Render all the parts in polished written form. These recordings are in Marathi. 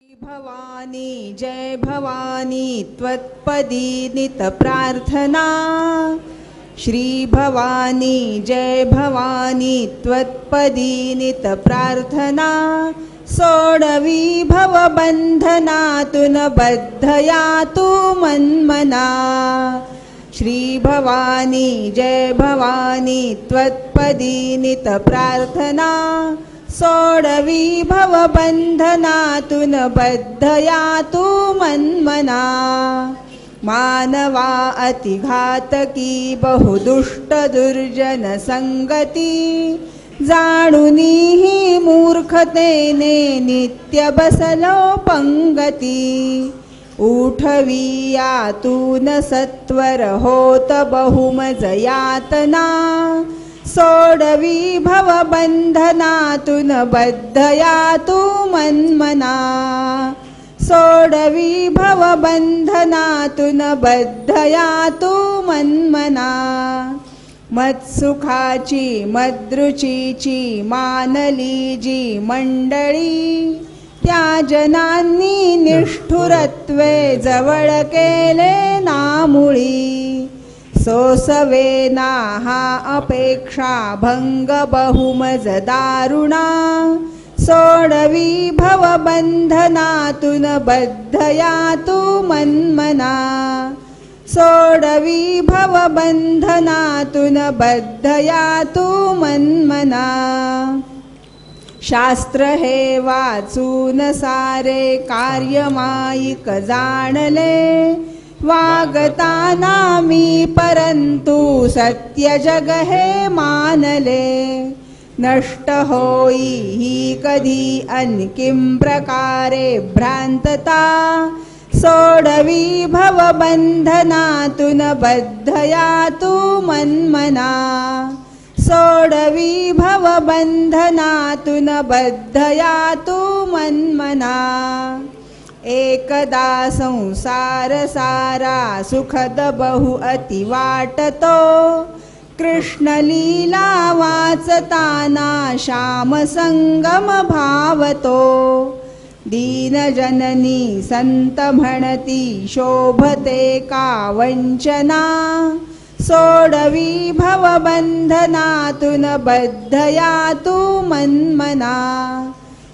भवानी जय भवानी त्वत्पदी नित प्रार्थना। श्री भवानी जय भवानी त्वत्पदी नित प्रार्थना। सोडवी भवबंधनातून बद्धया तू मन्मना। श्री भवानी जय भवानी त्वत्पदी नित प्रार्थना। सोडवी भवबंधनातून बद्धया तू मन्मना। मानवा अतिघातकी बहुदुष्ट दुर्जन संगती। जाणुनी ही मूर्खतेने नित्य बसलो पंगती। उठवी यातून सत्वर होत बहुमज यातना। सोडवी भवबंधनातून बद्धया तू मन्मना। सोडवी भवबंधनातून बद्धया तू मन्मना। मत्सुखाची मद्रुचीची मानली जी मंडळी। त्या जनांनी निष्ठुरत्वे जवळ केले नामुळी। सोसवेना हा अपेक्षा भंग बहुमज दारुणा। सोडवी भवबंधनातून बद्धया तू मन्मना। सोडवी भवबंधनातून बद्धया तू मन्मना। शास्त्र हे वाचून सारे कार्यमायिक जाणले। वागताना मी परंतु सत्य जग हे मानले। नष्ट होई ही कधी अन्किं प्रकारे भ्रांतता। सोडवी भवबंधनातून बद्धया तू मन्मना। सोडवी भवबंधनातून बद्धया तू मन्मना। एकदा संसार सारा सुखद बहु अति वाटतो। कृष्ण लीला वाचताना श्याम संगम भावतो। दीन जननी संत म्हणती शोभते का वंचना। सोडवी भवबंधनातून बद्धया तू मन्मना।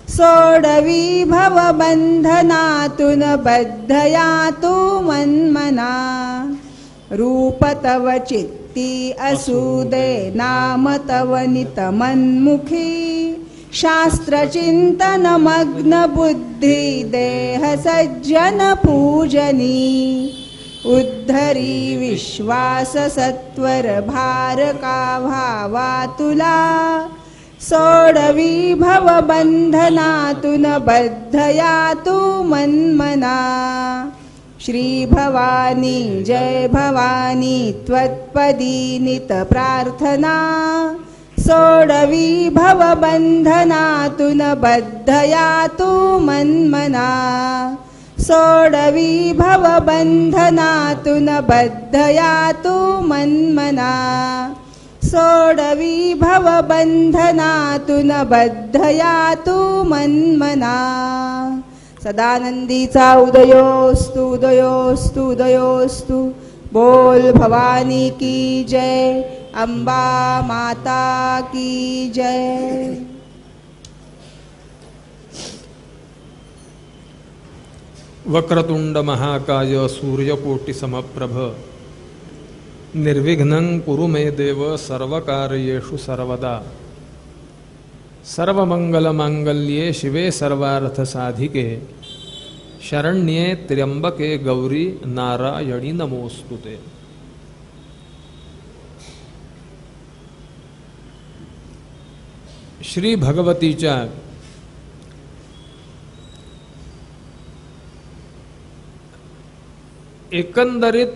सोडवी भवबंधनातून बद्धया तू मन्मना। रूप तव चित्ती असुदे नाम तव नित मन्मुखी। शास्त्र चिंतन मग्न बुद्धि देह सज्जन पूजनी। उद्धरी विश्वास सत्वर भार का भावा तुला। सोडवी भवबंधनातून बद्धया तू मन्मना। श्री भवानी जय भवानी त्वत्पदी नित प्रार्थना। सोडवी भवबंधनातून बद्धया तू मन्मना। सोडवी भवबंधनातून बद्धया तू मन्मना। सोडवी भवबंधनातून बद्धया तू मन्मना। सदानंदीचा उदयोस्तु उदयोस्तु उदयोस्तु। बोल भवानी की जय। अंबा माता की जय। वक्रतुंड महाकाय सूर्यकोटि समप्रभ। निर्विघ्नं कुरु मे देव सर्वकार्येषु सर्वदा। सर्वमंगलमांगल्ये शिवे सर्वार्थसाधिके। शरण्ये त्र्यंबके गौरी नारायणी नमोस्तुते। श्री भगवतीच्या एकंदरीत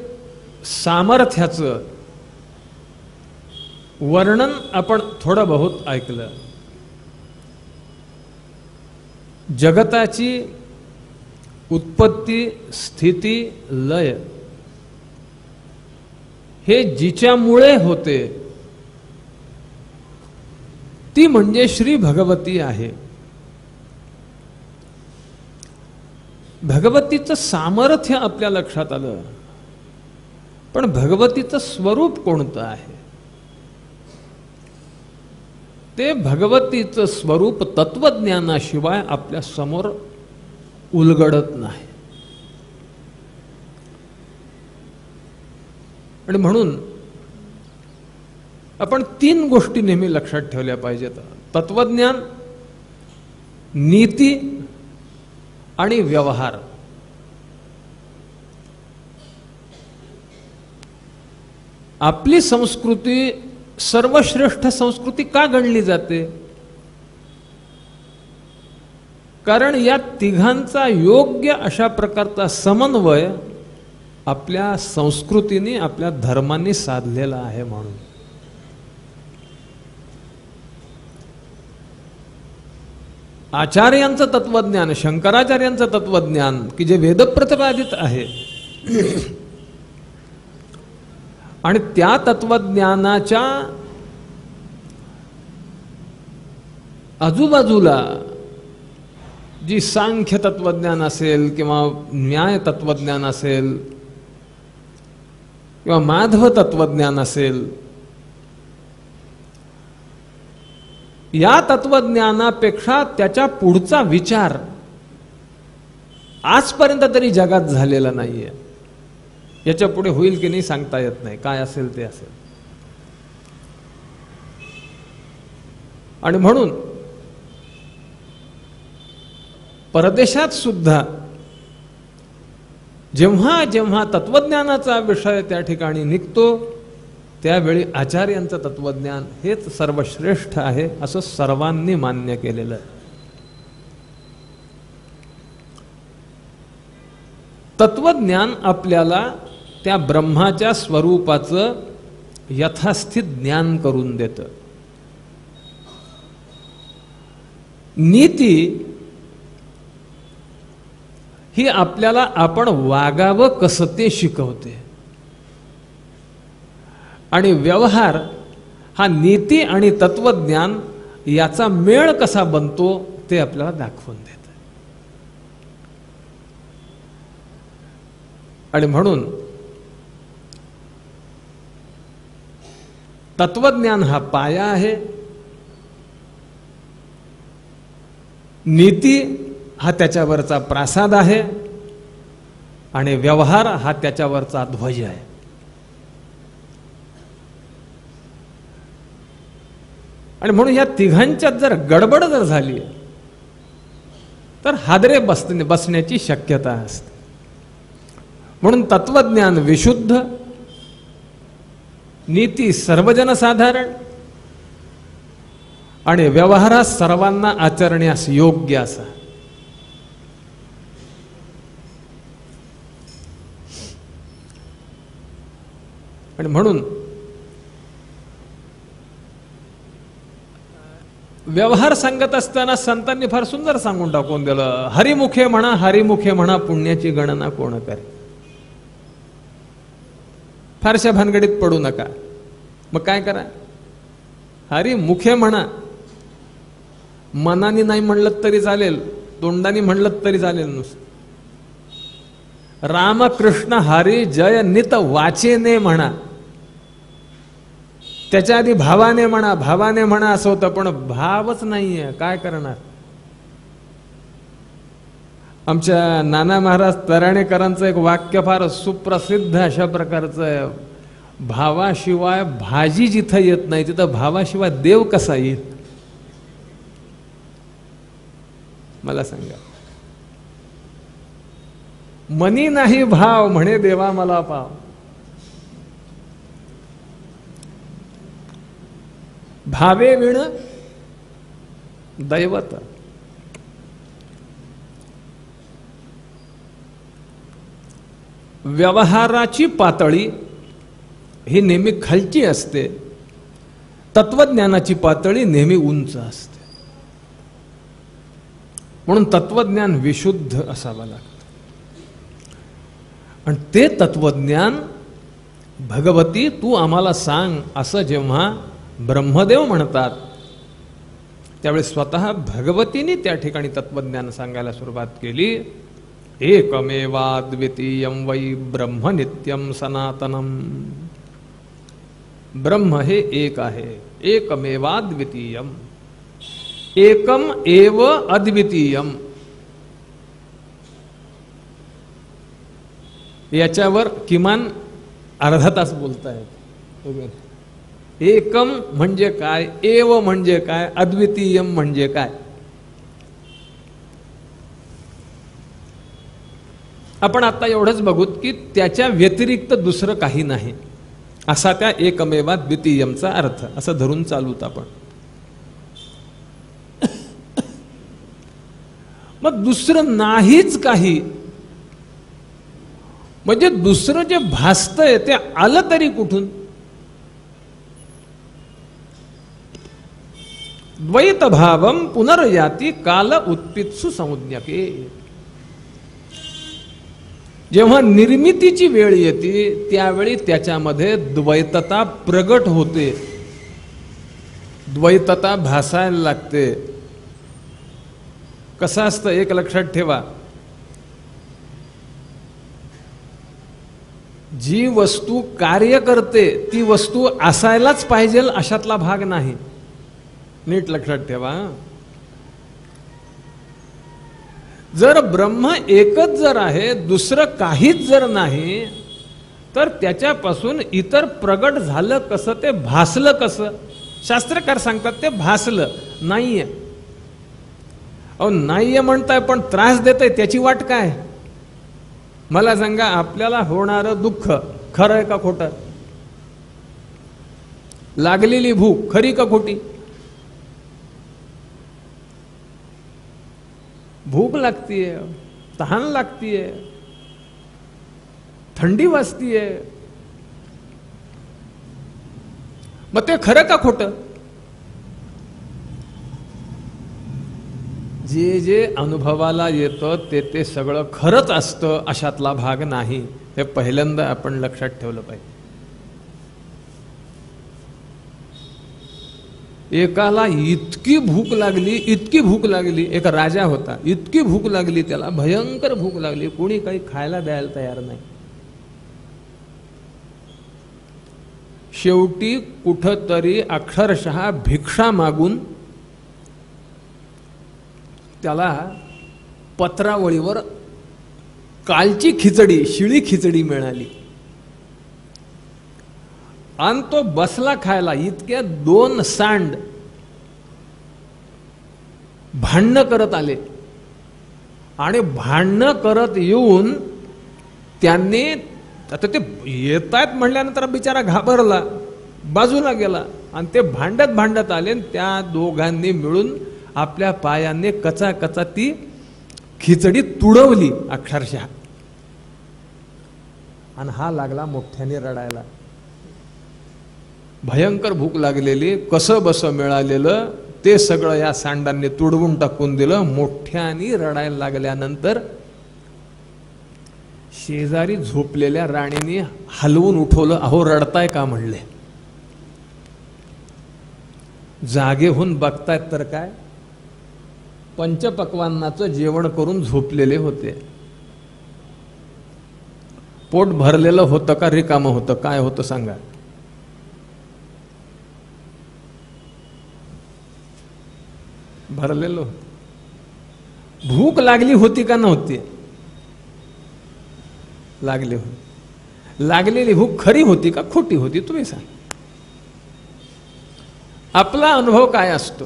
सामर्थ्याचं वर्णन आपण थोडं बहुत ऐकलं। जगताची उत्पत्ती स्थिती लय हे जिच्यामुळे होते ती म्हणजे श्री भगवती आहे। भगवतीचं सामर्थ्य आपल्या लक्षात आलं, पण भगवतीचं स्वरूप कोणतं आहे? ते भगवतीचं स्वरूप तत्वज्ञानाशिवाय आपल्या समोर उलगडत नाही. आणि म्हणून आपण 3 गोष्टी नेहमी लक्षात ठेवल्या पाहिजेत: तत्वज्ञान, नीती आणि व्यवहार. आपली संस्कृती सर्वश्रेष्ठ संस्कृती का गणली जाते? कारण या तिघांचा योग्य अशा प्रकारचा समन्वय आपल्या संस्कृतीने, आपल्या धर्मांनी साधलेला आहे. म्हणून आचार्यांचं तत्वज्ञान, शंकराचार्यांचं तत्वज्ञान की जे वेदप्रतिपादित आहे, आणि त्या तत्वज्ञानाच्या आजूबाजूला जी सांख्य तत्वज्ञान असेल किंवा न्याय तत्वज्ञान असेल किंवा माधव तत्वज्ञान असेल, या तत्वज्ञानापेक्षा त्याच्या पुढचा विचार आजपर्यंत तरी जगात झालेला नाहीये. याच्या पुढे होईल की नाही सांगता येत नाही, काय असेल ते असेल. आणि म्हणून परदेशात सुद्धा जेव्हा जेव्हा तत्वज्ञानाचा विषय त्या ठिकाणी निघतो, त्यावेळी आचार्यांचं तत्वज्ञान हेच सर्वश्रेष्ठ आहे असं सर्वांनी मान्य केलेलं आहे. तत्वज्ञान आपल्याला त्या ब्रह्माच्या स्वरूपाचं यथास्थित ज्ञान करून देतं. नीती ही आपल्याला आपण वागावं कसं ते शिकवते, आणि व्यवहार हा नीती आणि तत्वज्ञान याचा मेळ कसा बनतो ते आपल्याला दाखवून देतं. आणि म्हणून तत्वज्ञान हा पाया आहे, नीती हा त्याच्यावरचा प्रासाद आहे, आणि व्यवहार हा त्याच्यावरचा ध्वज आहे. आणि म्हणून या तिघांच्यात जर गडबड जर झाली तर हादरे बसण्याची शक्यता असते. म्हणून तत्वज्ञान विशुद्ध, नीती सर्वजनसाधारण, आणि व्यवहारात सर्वांना आचरण्यास योग्य असा. आणि म्हणून व्यवहार सांगत असताना संतांनी फार सुंदर सांगून टाकून दिलं, हरिमुखे म्हणा, हरिमुखे म्हणा, पुण्याची गणना कोण करे. फारशा भानगडीत पडू नका. मग काय करा, हरिमुखे म्हणा. मनाने नाही म्हणलं तरी चालेल, तोंडाने म्हणलं तरी चालेल. नुसतं रामकृष्ण हरी जय नित वाचेने म्हणा. त्याच्या आधी भावाने म्हणा, भावाने म्हणा असं होतं, पण भावच नाहीये, काय करणार. आमच्या नाना महाराज तराणेकरांचं एक वाक्य फार सुप्रसिद्ध अशा प्रकारचं आहे, भावाशिवाय भाजी जिथं येत नाही तिथं भावाशिवाय देव कसा येईल. मला सांगा, मनी नाही भाव म्हणे देवा मला पाव. भावे विण दैवत. व्यवहाराची पातळी ही नेहमी खालची असते, तत्वज्ञानाची पातळी नेहमी उंच असते. म्हणून तत्वज्ञान विशुद्ध असावं लागतं. आणि ते तत्वज्ञान भगवती तू आम्हाला सांग असं जेव्हा ब्रह्मदेव म्हणतात, त्यावेळी स्वतः भगवतीने त्या ठिकाणी तत्वज्ञान सांगायला सुरुवात केली. एकमेवाद्वितीयं वै ब्रह्म नित्यं सनातनम. ब्रह्म हे एक आहे, एकमेवाद्वितीयम, एकम एव अद्वितीयम. याच्यावर किमान अर्धा तास बोलतायत. एकम म्हणजे काय, एव म्हणजे काय, अद्वितीयम म्हणजे काय. आपण आता एवढंच बघूत की त्याच्या व्यतिरिक्त दुसरं काही नाही, असा त्या एकमेवा द्वितीयमचा अर्थ असं धरून चालूत आपण. मग दुसरं नाहीच काही म्हणजे दुसरं जे भासतंय ते आलं तरी कुठून. द्वैत भावम पुनर्याती काल उत्पित्सु संज्ञके. जेव्हा निर्मितीची वेळ येते त्यावेळी त्याच्यामध्ये द्वैतता प्रगट होते, द्वैतता भासायला लागते. कसं असतं एक लक्षात ठेवा, जी वस्तू कार्य करते ती वस्तू असायलाच पाहिजे अशातला भाग नाही. नीट लक्षात ठेवा. जर ब्रह्म एकच जर आहे, दुसरं काहीच जर नाही, तर त्याच्यापासून इतर प्रगट झालं कसं, ते भासलं कसं. शास्त्रकार सांगतात ते भासलं नाहीये. अहो नाहीये म्हणताय पण त्रास देतय त्याची वाट काय. मला सांगा, आपल्याला होणारं दुःख खरं आहे का खोटं. लागलेली भूक खरी का खोटी. भूक लागतीये, तहान लागतीये, थंडी वाजतीये, मग ते खरं का खोटं. जे जे अनुभवाला येतं ते सगळं खरंच असतं अशातला भाग नाही. हे पहिल्यांदा आपण लक्षात ठेवलं पाहिजे. एकाला इतकी भूक लागली, इतकी भूक लागली, एक राजा होता, इतकी भूक लागली त्याला, भयंकर भूक लागली, कोणी काही खायला द्यायला तयार नाही. शेवटी कुठंतरी अक्षरशः भिक्षा मागून त्याला पत्रावळीवर कालची खिचडी, शिळी खिचडी मिळाली आणि तो बसला खायला. इतक्या 2 सांड भांडणं करत आले आणि भांडणं करत येऊन त्यांनी, आता ते येत आहेत म्हणल्यानंतर बिचारा घाबरला, बाजूला गेला आणि ते भांडत भांडत आले. त्या दोघांनी मिळून आपल्या पायाने कचा कचा ती खिचडी तुडवली अक्षरशः. आणि हा लागला मोठ्याने रडायला. भयंकर भूक लागलेली, कसं बस मिळालेलं ते सगळं या सांडांनी तुडवून टाकून दिलं. मोठ्याने रडायला लागल्यानंतर शेजारी झोपलेल्या राणीने हलवून उठवलं. अहो रडताय का म्हणले. जागे होऊन बघतायत तर काय, पंचपक्वान्नाचं जेवण करून झोपलेले होते. पोट भरलेलं होतं का रिकामं होतं, काय होतं सांगा. भरलेलं. भूक लागली होती का नव्हती. लागली होती. लागलेली भूक खरी होती का खोटी होती तुम्ही सांग. आपला अनुभव काय असतो.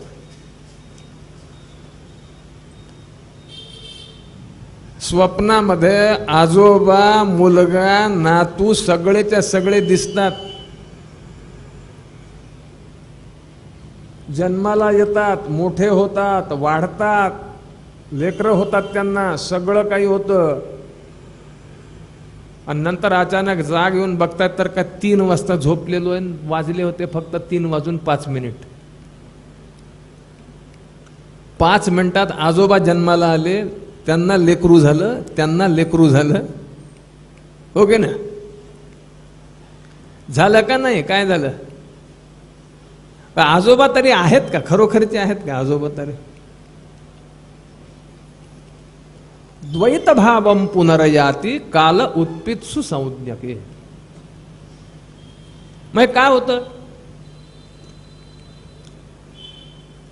स्वप्नामध्ये आजोबा, मुलगा, नातू सगळेच्या सगळे दिसतात. जन्माला येतात, मोठे होतात, वाढतात, लेकरं होतात, त्यांना सगळं काही होतं. आणि नंतर अचानक जाग येऊन बघतात तर का 3 वाजता झोपलेलो आहे, वाजले होते फक्त 3:05. 5 मिनिटात आजोबा जन्माला आले, त्यांना लेकरू झालं, त्यांना लेकरू झालं. ओके ना. झालं का नाही, काय झालं. आजोबा तरी आहेत का, खरोखरचे आहेत का आजोबा तरी. द्वैत भावम पुनरयाती काल उत्पित्सु संज्ञके. मग काय होतं?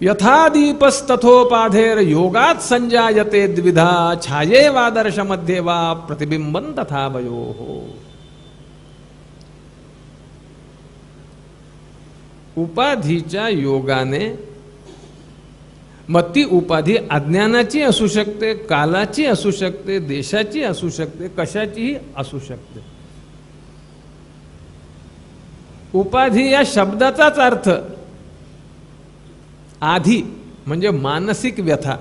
यथा दीपस्तथोपाधेर योगात संजायते द्विधा छायेवादर्श मध्ये वा प्रतिबिंबन तथा वयोः. उपाधीच्या योगाने, मग ती उपाधी अज्ञानाची असू शकते, कालाची असू शकते, देशाची असू शकते, कशाचीही असू शकते. उपाधी या शब्दाचाच अर्थ आधी म्हणजे मानसिक व्यथा.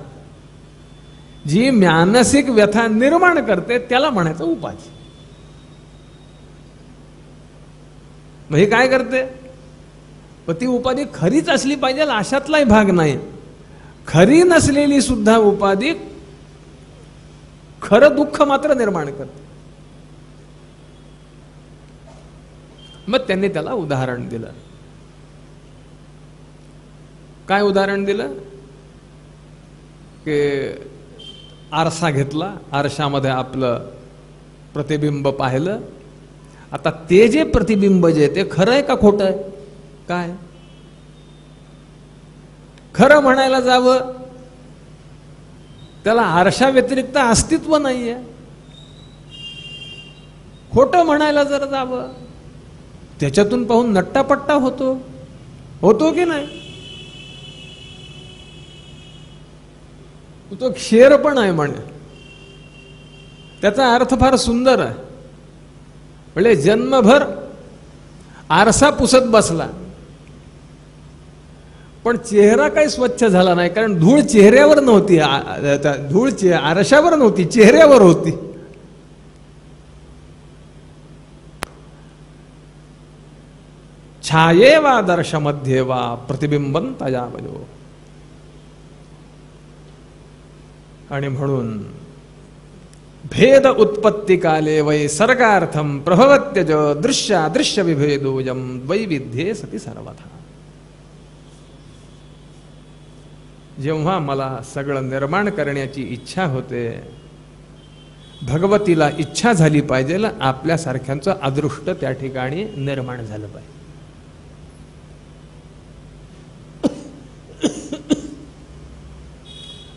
जी मानसिक व्यथा निर्माण करते त्याला म्हणायचं उपाधी. मग हे काय करते? पण ती उपाधी खरीच असली पाहिजे अशातलाही भाग नाही. खरी नसलेली सुद्धा उपाधी खरं दुःख मात्र निर्माण करते. मग त्यांनी त्याला उदाहरण दिलं. काय उदाहरण दिलं? की आरसा घेतला, आरशामध्ये आपलं प्रतिबिंब पाहिलं. आता ते जे प्रतिबिंब जे ते खरं आहे का खोटं आहे? काय खरं म्हणायला जावं त्याला आरशा व्यतिरिक्त अस्तित्व नाहीये. खोटं म्हणायला जर जावं त्याच्यातून पाहून नट्टापट्टा होतो की नाही? तो क्षेर पण आहे म्हणे. त्याचा अर्थ फार सुंदर आहे. म्हणजे जन्मभर आरसा पुसत बसला पण चेहरा काही स्वच्छ झाला नाही, कारण धूळ चेहऱ्यावर नव्हती, धूळ आरशावर नव्हती, चेहऱ्यावर होती. छायेवा दर्श मध्ये वा प्रतिबिंबन तया वयो. आणि म्हणून भेद उत्पत्ती काले वै सर्गार्थम प्रभवत्यज दृश्य विभेदोयम वैविध्ये सती सर्वथा. जेव्हा मला सगळं निर्माण करण्याची इच्छा होते, भगवतीला इच्छा झाली पाहिजे, आपल्यासारख्यांचं अदृष्ट त्या ठिकाणी निर्माण झालं पाहिजे.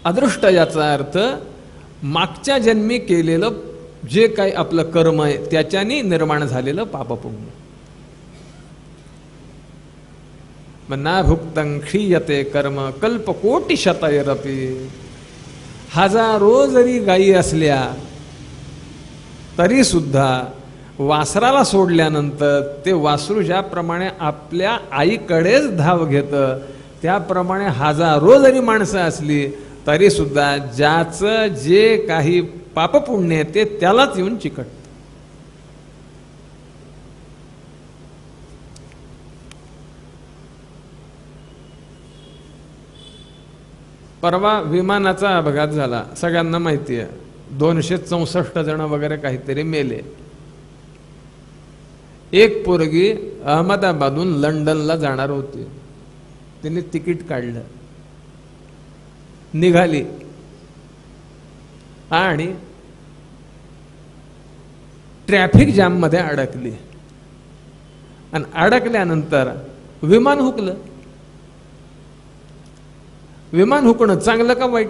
अदृष्ट याचा अर्थ मागच्या जन्मी केलेलं जे काही आपलं कर्म आहे त्याच्यानी निर्माण झालेलं पापपुण्य. ना भुक्तं क्षीयते कर्म कल्पकोटी शतैरपि. हजारो जरी गायी असल्या तरी सुद्धा वासराला सोडल्यानंतर ते वासरू ज्याप्रमाणे आपल्या आईकडेच धाव घेतं त्याप्रमाणे हजारो जरी माणसं असली तरी सुद्धा ज्याचं जे काही पापपुण्य ते त्यालाच येऊन चिकटतं. परवा विमानाचा अपघात झाला, सगळ्यांना माहिती आहे. 264 जण वगैरे काहीतरी मेले. एक पोरगी अहमदाबादहून लंडनला जाणार होती. तिने तिकीट काढलं, निघाली आणि ट्रॅफिक जाम मध्ये अडकली. आणि अडकल्यानंतर विमान हुकलं. विमान हुकणं चांगलं का वाईट?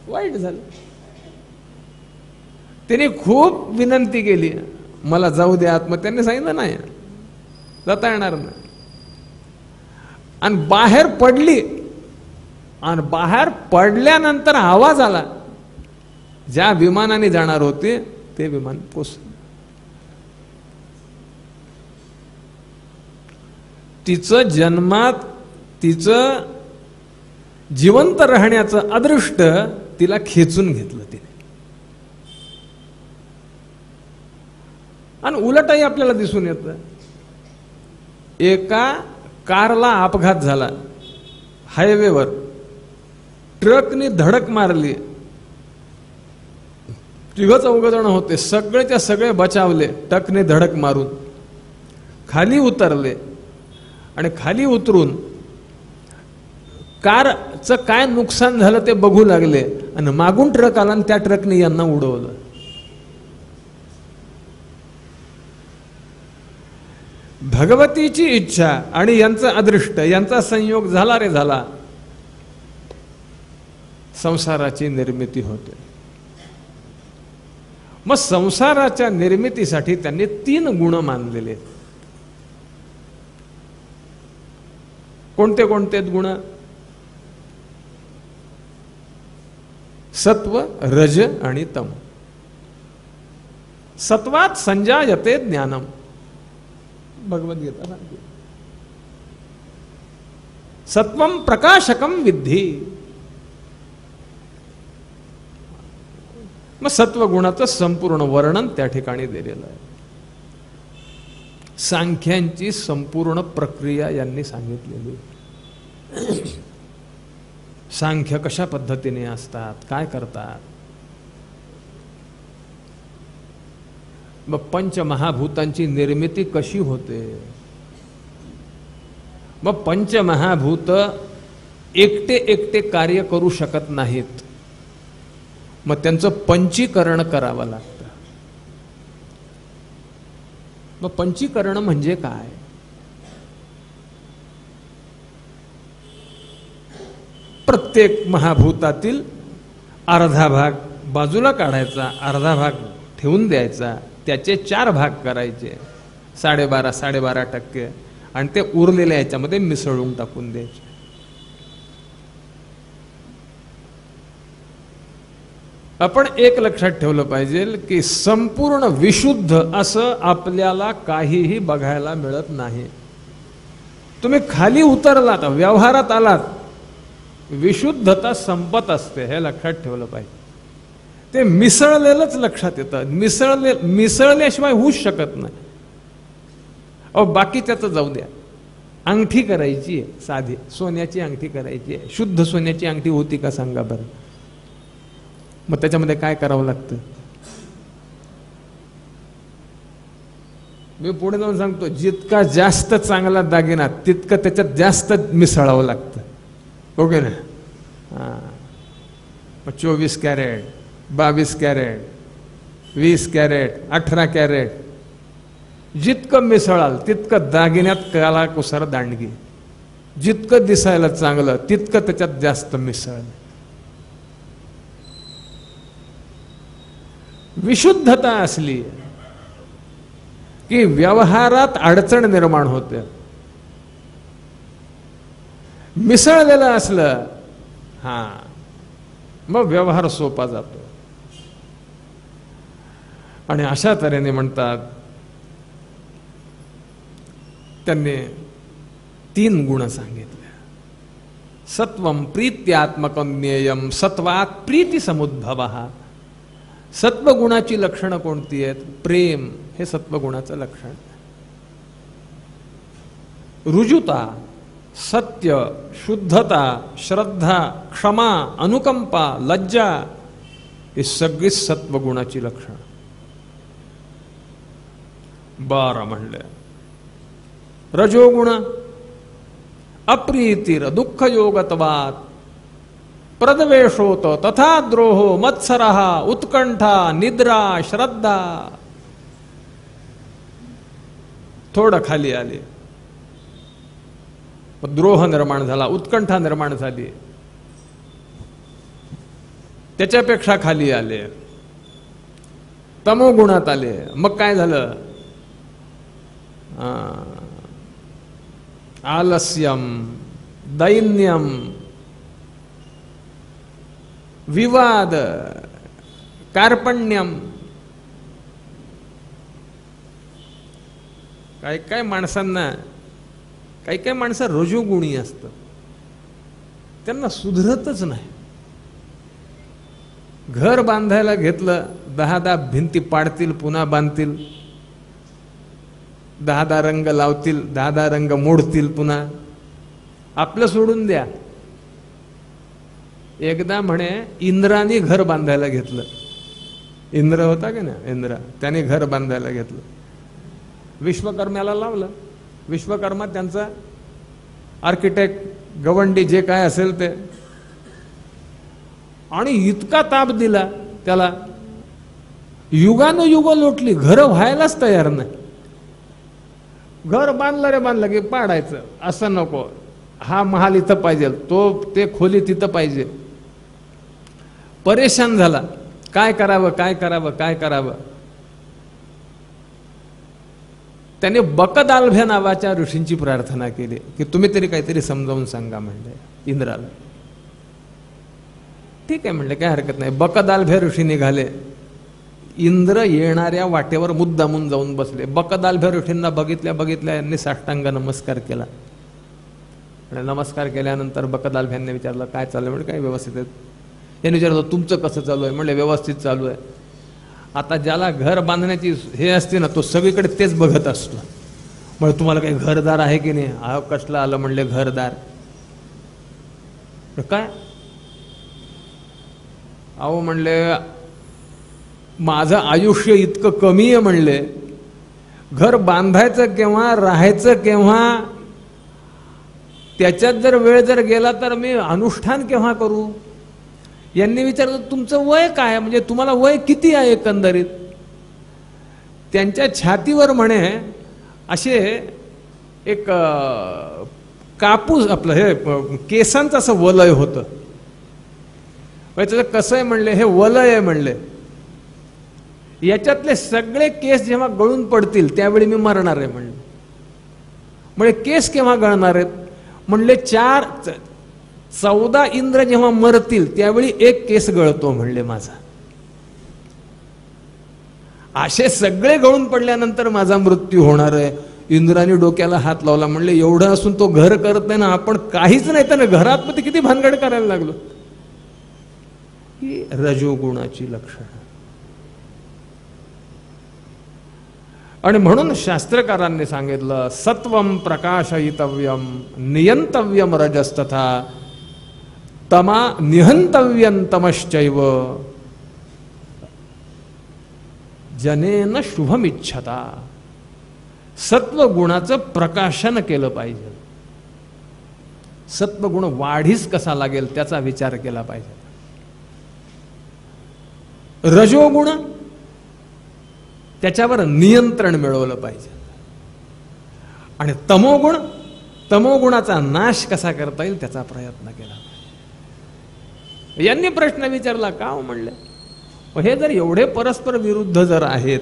वाईट झालं. तिने खूप विनंती केली, मला जाऊ द्या आत. मग त्यांनी सांगितलं नाही, जाता येणार नाही. आणि बाहेर पडली आणि बाहेर पडल्यानंतर आवाज आला. ज्या विमानाने जाणार होते ते विमान कोसळलं. तिचं जन्मात तिचं जिवंत राहण्याचं अदृष्ट तिला खेचून घेतलं तिने. आणि उलटही आपल्याला दिसून येतं. एका कारला अपघात झाला हायवेवर, ट्रकने धडक मारली. 3-4 जण होते, सगळेच्या सगळे बचावले. ट्रकने धडक मारून खाली उतरले आणि खाली उतरून कारचं काय नुकसान झालं ते बघू लागले आणि मागून ट्रक आला आणि त्या ट्रकने यांना उडवलं. भगवतीची इच्छा आणि यांचं अदृष्ट यांचा संयोग झाला रे झाला, संसाराची निर्मिती होते. मग संसाराच्या निर्मितीसाठी त्यांनी 3 गुण मानलेले. कोणते कोणते गुण? सत्व, रज आणि तम. सत्वात संजायते ज्ञानम, भगवद्गीता सांगते. सत्वम प्रकाशकम विद्धी. मग सत्वगुणाचं संपूर्ण वर्णन त्या ठिकाणी दिलेलं आहे. सांख्यांची संपूर्ण प्रक्रिया यांनी सांगितलेली. सांख्य कशा पद्धतीने असतात, काय करतात. मग पंचमहाभूतांची निर्मिती कशी होते. मग पंचमहाभूत एकटे एकटे कार्य करू शकत नाहीत, मग त्यांचं पंचीकरण करावं लागतं. मग पंचीकरण म्हणजे काय? प्रत्येक महाभूतातील अर्धा भाग बाजूला काढायचा, अर्धा भाग ठेवून द्यायचा, त्याचे 4 भाग करायचे, 12.5% आणि ते उरलेल्या याच्यामध्ये मिसळून टाकून द्यायचे. आपण एक लक्षात ठेवलं पाहिजे की संपूर्ण विशुद्ध असं आपल्याला काहीही बघायला मिळत नाही. तुम्ही खाली उतरलात, व्यवहारात आलात, विशुद्धता संपत असते, हे लक्षात ठेवलं पाहिजे. ते मिसळलेलंच लक्षात येतं. मिसळल्याशिवाय होऊच शकत नाही. बाकी त्याचं जाऊ द्या. अंगठी करायची आहे, साधी सोन्याची अंगठी करायची आहे. शुद्ध सोन्याची अंगठी होती का सांगा बरं. मग त्याच्यामध्ये काय करावं लागतं? मी पुढे जाऊन सांगतो, जितका जास्त चांगला दागिना तितकं त्याच्यात जास्त मिसळावं लागतं. ओके ना. मग 24 कॅरेट, 22 कॅरेट, 20 कॅरेट, 18 कॅरेट, जितकं मिसळाल तितकं दागिन्यात कालाकुसर दांडगी. जितकं दिसायला चांगलं तितकं त्याच्यात जास्त मिसळ. विशुद्धता असली की व्यवहारात अडचण निर्माण होते. मिसळलेलं असलं मग व्यवहार सोपा जातो. आणि अशा तऱ्हेने म्हणतात त्यांनी 3 गुण सांगितले. सत्वम प्रीत्यात्मकं ज्ञेयम, सत्वात प्रीती समुद्भवः. सत्वगुणाची लक्षणं कोणती आहेत? प्रेम हे सत्वगुणाचं लक्षण. रुजुता, सत्य, शुद्धता, श्रद्धा, क्षमा, अनुकंपा, लज्जा ही सगळी सत्वगुणाची लक्षणं. 12 म्हणले. रजोगुण अप्रीतिर दुःखयोगत्वात्, प्रद्वेषोत तथा द्रोहो मत्सरः उत्कंठा निद्रा श्रद्धा. थोडं खाली आले, द्रोह निर्माण झाला, उत्कंठा निर्माण झाली. त्याच्यापेक्षा खाली आले, तमोगुणात आले. मग काय झालं? आलस्यम, दैन्यम, विवाद, कार्पण्यम. काही माणसांना, काही माणसं रजोगुणी असतात, त्यांना सुधरतच नाही. घर बांधायला घेतलं, 10 भिंती पाडतील, पुन्हा बांधतील, 10 रंग लावतील, 10 रंग मोडतील, पुन्हा. आपलं सोडून द्या. एकदा म्हणे इंद्राने घर बांधायला घेतलं. इंद्र होता की ना, इंद्र, त्याने घर बांधायला घेतलं. विश्वकर्म्याला लावलं. विश्वकर्मा त्यांचा आर्किटेक्ट गवंडी जे काय असेल ते, आणि इतका ताप दिला त्याला, युगानुयुग लोटली, घर व्हायलाच तयार नाही. घर बांधलं रे बांधलं की पाडायचं, असं नको, हा महाल इथं पाहिजे, ते खोली तिथं पाहिजे. परेशान झाला, काय करावं काय करावं काय करावं. त्याने बकदालभ्या नावाच्या ऋषींची प्रार्थना केली की तुम्ही तरी काहीतरी समजावून सांगा म्हणले इंद्राला. ठीक आहे म्हणले, काय हरकत नाही. बकदालभ्या ऋषी निघाले. इंद्र येणाऱ्या वाटेवर मुद्दामून जाऊन बसले. बकदालभ्या ऋषींना बघितल्या यांनी साष्टांग नमस्कार केला. आणि नमस्कार केल्यानंतर बकदालभ्यांनी विचारलं काय चालू म्हणजे काय व्यवस्थित आहे. यांनी विचारलं तुमचं कसं चालू आहे. म्हणले व्यवस्थित चालू आहे. आता ज्याला घर बांधण्याची हे असते ना, तो सगळीकडे तेच बघत असतो. म्हणजे तुम्हाला काही घरदार आहे की नाही. हा कसलं आलं म्हणले घरदार. काय अहो म्हणले माझं आयुष्य इतकं कमी आहे म्हणले, घर बांधायचं केव्हा राहायचं केव्हा, त्याच्यात जर वेळ जर गेला तर मी अनुष्ठान केव्हा करू. यांनी विचारलं तुमचं वय काय, म्हणजे तुम्हाला वय किती आहे एकंदरीत. त्यांच्या छातीवर म्हणे असे एक कापूस आपलं हे केसांचं असं वलय होतं. त्याचं कसं आहे म्हणले, हे वलय आहे म्हणले, याच्यातले सगळे केस जेव्हा गळून पडतील त्यावेळी मी मरणार आहे म्हणले. म्हणजे केस केव्हा गळणार आहेत म्हणले, 14 इंद्र जेव्हा मरतील त्यावेळी एक केस गळतो म्हणले माझा. असे सगळे गळून पडल्यानंतर माझा मृत्यू होणार आहे. इंद्राने डोक्याला हात लावला. म्हणले एवढं असून तो घर करत नाही ना, आपण काहीच नाही तर घरात मध्ये किती भानगड करायला लागलो. ही रजोगुणाची लक्षणं. आणि म्हणून शास्त्रकारांनी सांगितलं सत्वम प्रकाशयितव्यम नियंतव्यम रजस्तथा तमा निहंतव्यम तमश्चैव जनेन शुभमिच्छता. सत्वगुणाचं प्रकाशन केलं पाहिजे. सत्वगुण वाढीस कसा लागेल त्याचा विचार केला पाहिजे. रजोगुण त्याच्यावर नियंत्रण मिळवलं पाहिजे. आणि तमोगुणाचा नाश कसा करता येईल त्याचा प्रयत्न केला पाहिजे. यांनी प्रश्न विचारला का हो म्हणले, हे जर एवढे परस्पर विरुद्ध जर आहेत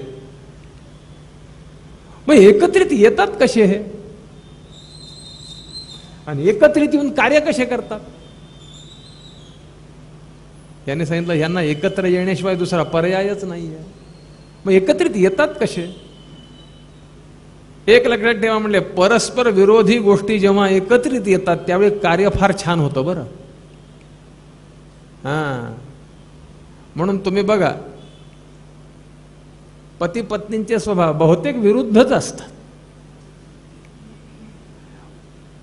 मग एकत्रित येतात कसे हे, आणि एकत्रित येऊन कार्य कसे करतात. यांनी सांगितलं यांना एकत्र येण्याशिवाय दुसरा पर्यायच नाहीये. मग एकत्रित येतात कसे. एक लक्षात ठेवा म्हणले, परस्पर विरोधी गोष्टी जेव्हा एकत्रित येतात त्यावेळी कार्य फार छान होतं बरं. म्हणून तुम्ही बघा पती पत्नींचे स्वभाव बहुतेक विरुद्धच असतात.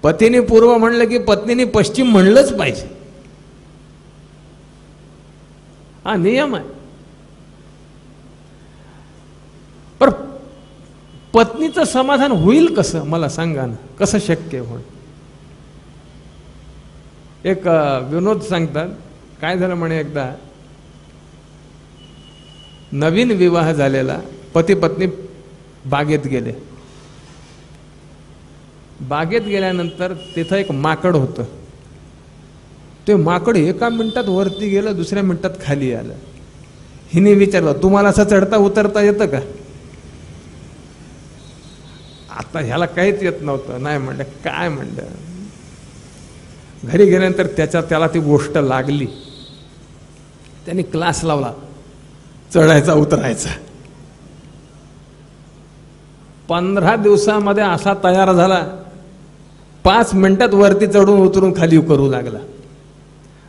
पतीने पूर्व म्हणलं की पत्नीने पश्चिम म्हणलंच पाहिजे. हा नियम आहे. पर पत्नीचं समाधान होईल कसं मला सांगा ना, कसं शक्य होईल. एक विनोद सांगतात. काय झालं म्हणे, एकदा नवीन विवाह झालेला पती पत्नी बागेत गेले. बागेत गेल्यानंतर तिथं एक माकड होतं. ते माकड एका मिनिटात वरती गेलं, दुसऱ्या मिनिटात खाली आलं. हिने विचारलं तुम्हाला असं चढता उतरता येतं का. आता ह्याला काहीच येत नव्हतं. नाही म्हणलं. काय म्हणलं. घरी गेल्यानंतर त्याला ती गोष्ट लागली. त्यांनी क्लास लावला चढायचा उतरायचा. 15 दिवसामध्ये असा तयार झाला, 5 मिनिटात वरती चढून उतरून खाली करू लागला.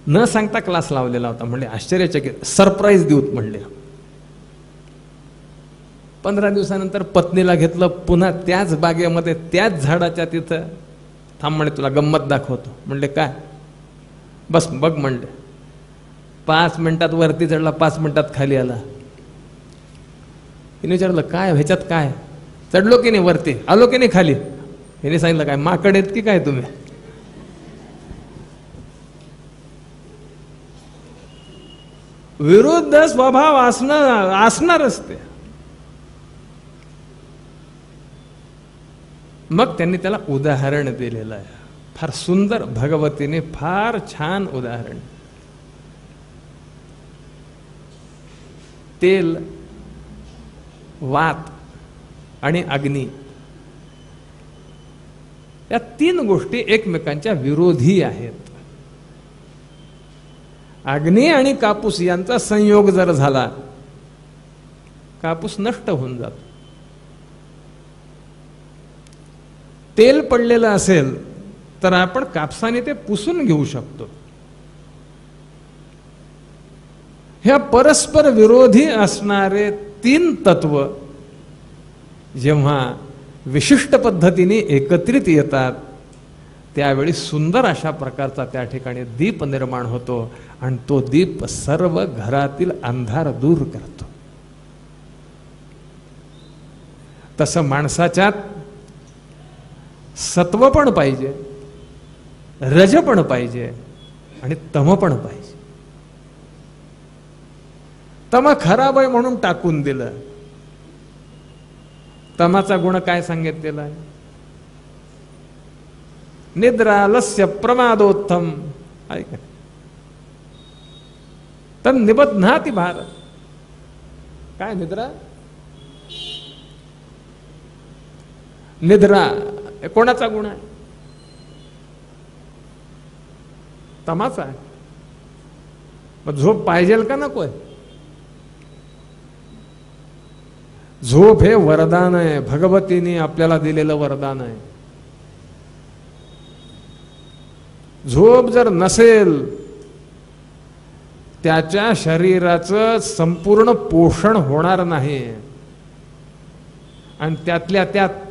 न सांगता क्लास लावलेला होता. म्हणले आश्चर्यचकित, सरप्राईज देऊत म्हणले. 15 दिवसानंतर पत्नीला घेतलं, पुन्हा त्याच बागेमध्ये त्याच झाडाच्या तिथं. थांब म्हणे तुला गंमत दाखवतो. म्हणले काय. बस बघ म्हणले. 5 मिनिटात वरती चढला, 5 मिनिटात खाली आला. हिने विचारलं काय ह्याच्यात काय, चढलो की नाही वरती, आलो की नाही खाली. हिने सांगितलं काय माकड आहेत की काय तुम्ही. विरुद्ध स्वभाव असणारच ते. मग त्यांनी त्याला उदाहरण दिलेलं आहे, फार सुंदर. भगवतीने फार छान उदाहरण. तेल, वात आणि अग्नी या तीन गोष्टी एकमेकांच्या विरोधी आहेत. अग्नी आणि कापूस यांचा संयोग जर झाला, कापूस नष्ट होऊन जातो. तेल पडलेलं असेल तर आपण कापसाने ते पुसून घेऊ शकतो. ह्या परस्पर विरोधी असणारे तीन तत्व जेव्हा विशिष्ट पद्धतीने एकत्रित येतात, त्यावेळी सुंदर अशा प्रकारचा त्या ठिकाणी दीप निर्माण होतो आणि तो दीप सर्व घरातील अंधार दूर करतो. तसं माणसाच्यात सत्व पण पाहिजे, रज पण पाहिजे आणि तम पण पाहिजे. तम खराब आहे म्हणून टाकून दिलं. तमाचा गुण काय सांगितलेला आहे? निद्रा लस्य प्रमादोत्तम. ऐका, तर निबध्नाति भारत. काय निद्रा? निद्रा कोणाचा गुण आहे? तमाचा आहे. मग झोप पाहिजेल का नकोय? झोप हे वरदान आहे, भगवतीने आपल्याला दिलेलं वरदान आहे. झोप जर नसेल, त्याच्या शरीराचं संपूर्ण पोषण होणार नाही. आणि त्यातल्या त्यात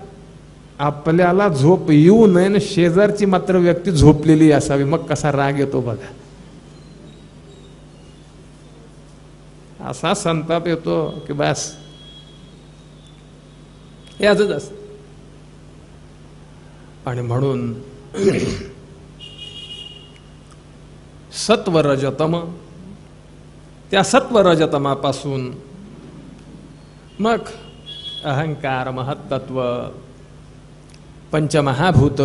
आपल्याला झोप येऊ नये, शेजारची मात्र व्यक्ती झोपलेली असावी, मग कसा राग येतो बघा. असा संताप येतो की बस हे आजच असत. आणि म्हणून सत्वरजतम, त्या सत्वरजतमापासून मग अहंकार, महत्त्व, पंचमहाभूत,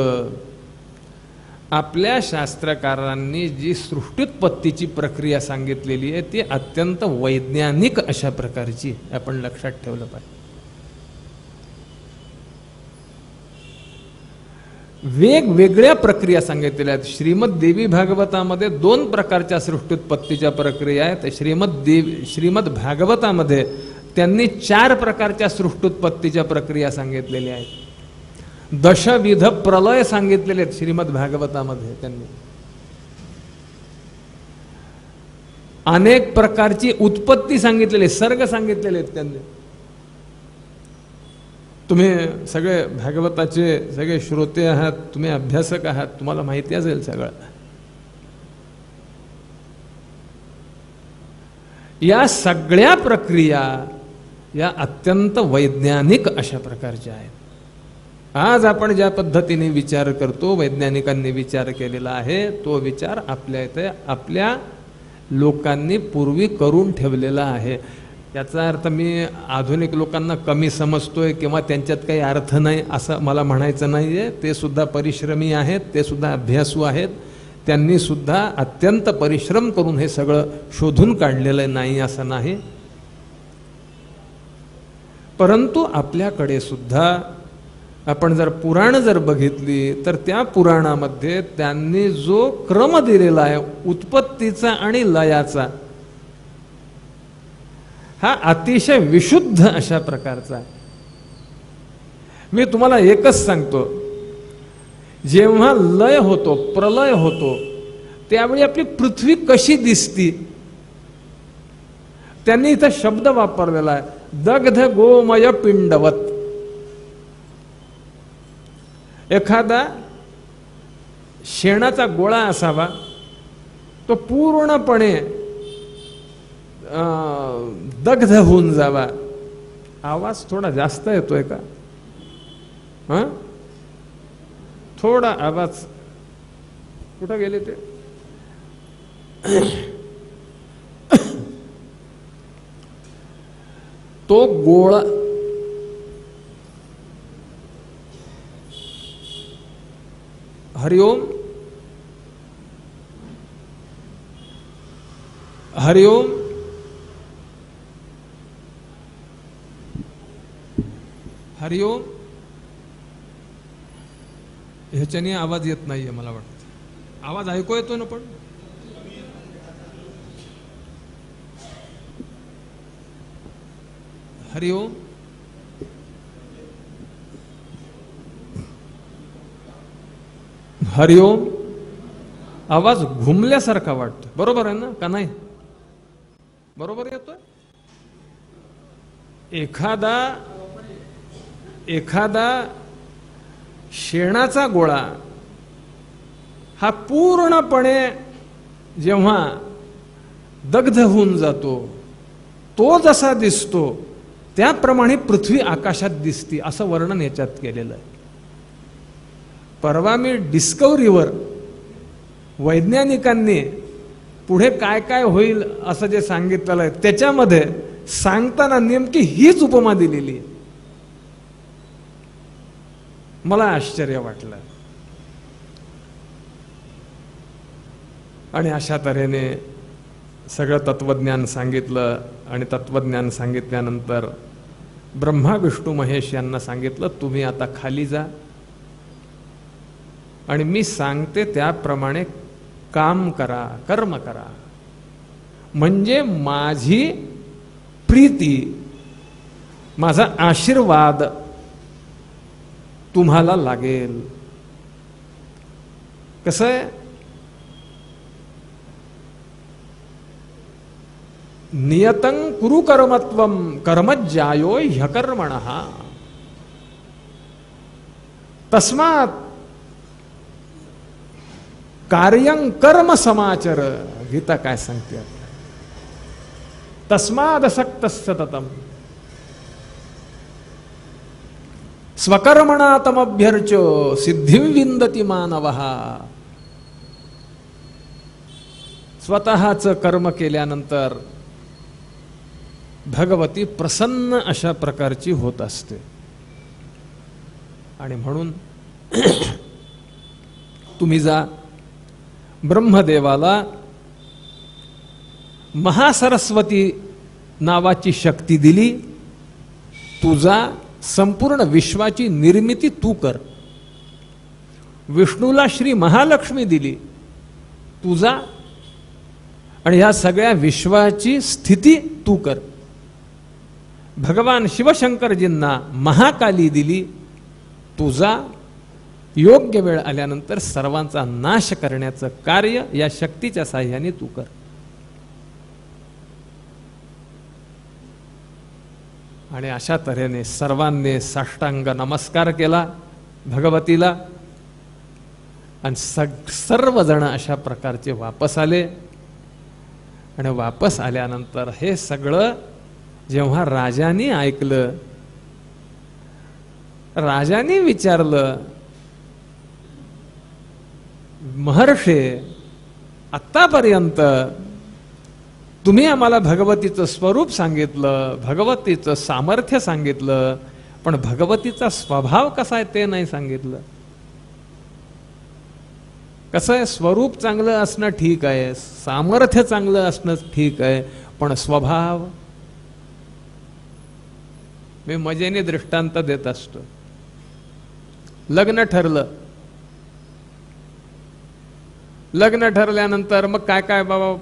आपल्या शास्त्रकारांनी जी सृष्टीत्पत्तीची प्रक्रिया सांगितलेली आहे ती अत्यंत वैज्ञानिक अशा प्रकारची आपण लक्षात ठेवलं पाहिजे. वेगवेगळ्या प्रक्रिया सांगितलेल्या आहेत. श्रीमद देवी भागवतामध्ये 2 प्रकारच्या सृष्टीत्पत्तीच्या प्रक्रिया आहेत. श्रीमद भागवतामध्ये त्यांनी 4 प्रकारच्या सृष्टीत्पत्तीच्या प्रक्रिया सांगितलेल्या आहेत. दशविध प्रलय सांगितलेले आहेत श्रीमद भागवतामध्ये. त्यांनी अनेक प्रकारची उत्पत्ती सांगितलेली, सर्ग सांगितलेले आहेत त्यांनी. तुम्ही सगळे भागवताचे सगळे श्रोते आहात, तुम्ही अभ्यासक आहात, तुम्हाला माहिती असेल सगळं. या सगळ्या प्रक्रिया या अत्यंत वैज्ञानिक अशा प्रकारच्या आहेत. आज आपण ज्या पद्धतीने विचार करतो, वैज्ञानिकांनी विचार केलेला आहे, तो विचार आपल्या इथे आपल्या लोकांनी पूर्वी करून ठेवलेला आहे. याचा अर्थ मी आधुनिक लोकांना कमी समजतोय किंवा त्यांच्यात काही अर्थ नाही असं मला म्हणायचं नाहीये. ते सुद्धा परिश्रमी आहेत, ते सुद्धा अभ्यासू आहेत. त्यांनी सुद्धा अत्यंत परिश्रम करून हे सगळं शोधून काढलेलं नाही असं नाही. परंतु आपल्याकडे सुद्धा आपण जर पुराण जर बघितली तर त्या पुराणामध्ये त्यांनी जो क्रम दिलेला आहे उत्पत्तीचा आणि लयाचा, हा अतिशय विशुद्ध अशा प्रकारचा आहे. मी तुम्हाला एकच सांगतो, जेव्हा लय होतो, प्रलय होतो, त्यावेळी आपली पृथ्वी कशी दिसती, त्यांनी इथं शब्द वापरलेला आहे, दग्ध गोमय पिंडवत. एखादा शेणाचा गोळा असावा, तो पूर्णपणे दग्ध होऊन जावा. आवाज थोडा जास्त येतोय का? थोडा आवाज कुठं गेले ते? तो गोळा हरिओम हरिओम हरिओम. ह्याच्याने आवाज येत नाहीये मला वाटतं. आवाज ऐकू येतो ना पण? हरिओम. हरिओम. आवाज घुमल्यासारखा वाटतो. बरोबर आहे ना का नाही? बरोबर येतोय. एखादा शेणाचा गोळा हा पूर्णपणे जेव्हा दग्ध होऊन जातो, तो जसा दिसतो त्याप्रमाणे पृथ्वी आकाशात दिसती, असं वर्णन याच्यात केलेलं आहे. परवा मी डिस्कव्हरीवर वैज्ञानिकांनी पुढे काय काय होईल असं जे सांगितलेलं आहे त्याच्यामध्ये सांगताना नेमकी हीच उपमा दिलेली आहे. मला आश्चर्य वाटलं. आणि अशा तऱ्हेने सगळं तत्वज्ञान सांगितलं. आणि तत्वज्ञान सांगितल्यानंतर ब्रह्मा विष्णू महेश यांना सांगितलं, तुम्ही आता खाली जा आणि मी सांगते त्याप्रमाणे काम करा, कर्म करा, म्हणजे माझी प्रीती, माझा आशीर्वाद तुम्हाला लागेल. कसं आहे, नियतं कुरु कर्मत्वं कर्मज्यायो ह्यकर्मणः तस्मात् कार्यं कर्म समाचर. गीता काय सांगते? तस्मादसक्तः सततं स्वकर्मणा तमभ्यर्च सिद्धिं विंदति मानवः. स्वतःचं कर्म केल्यानंतर भगवती प्रसन्न अशा प्रकारची होत असते. आणि म्हणून तुम्ही जा, ब्रह्मदेवाला महासरस्वती नावाची शक्ती दिली, तुझा संपूर्ण विश्वाची निर्मिती तू कर. विष्णूला श्री महालक्ष्मी दिली, तुझा आणि ह्या सगळ्या विश्वाची स्थिती तू कर. भगवान शिवशंकरजींना महाकाली दिली, तुझा योग्य वेळ आल्यानंतर सर्वांचा नाश करण्याचं कार्य या शक्तीच्या साह्याने तू कर. आणि अशा तऱ्हेने सर्वांनी साष्टांग नमस्कार केला भगवतीला. आणि सर्वजण अशा प्रकारचे वापस आले. आणि वापस आल्यानंतर हे सगळं जेव्हा राजांनी ऐकलं, राजांनी विचारलं, महर्षे आत्तापर्यंत तुम्ही आम्हाला भगवतीचं स्वरूप सांगितलं, भगवतीचं सामर्थ्य सांगितलं, पण भगवतीचा स्वभाव कसा आहे ते नाही सांगितलं. कसं आहे, स्वरूप चांगलं असणं ठीक आहे, सामर्थ्य चांगलं असणं ठीक आहे, पण स्वभाव. मी मजेने दृष्टांत देत असतो. लग्न ठरलं, लग्न ठरल्यानंतर मग काय काय, बाबा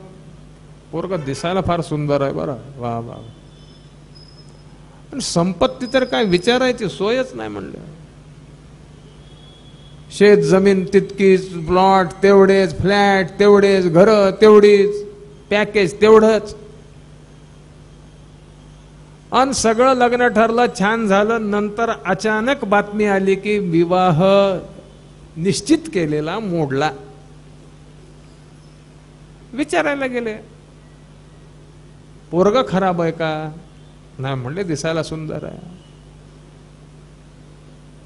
पोरगं दिसायला फार सुंदर आहे, बरं वा वा, पण संपत्ती तर काय विचारायची सोयच नाही म्हणलं. शेत जमीन तितकीच, प्लॉट तेवढेच, फ्लॅट तेवढेच, घरं तेवढीच, पॅकेज तेवढंच. आणि सगळं लग्न ठरलं, छान झालं. नंतर अचानक बातमी आली की विवाह निश्चित केलेला मोडला. विचारायला गेले, पोरग खराब आहे का? नाही म्हणले दिसायला सुंदर आहे.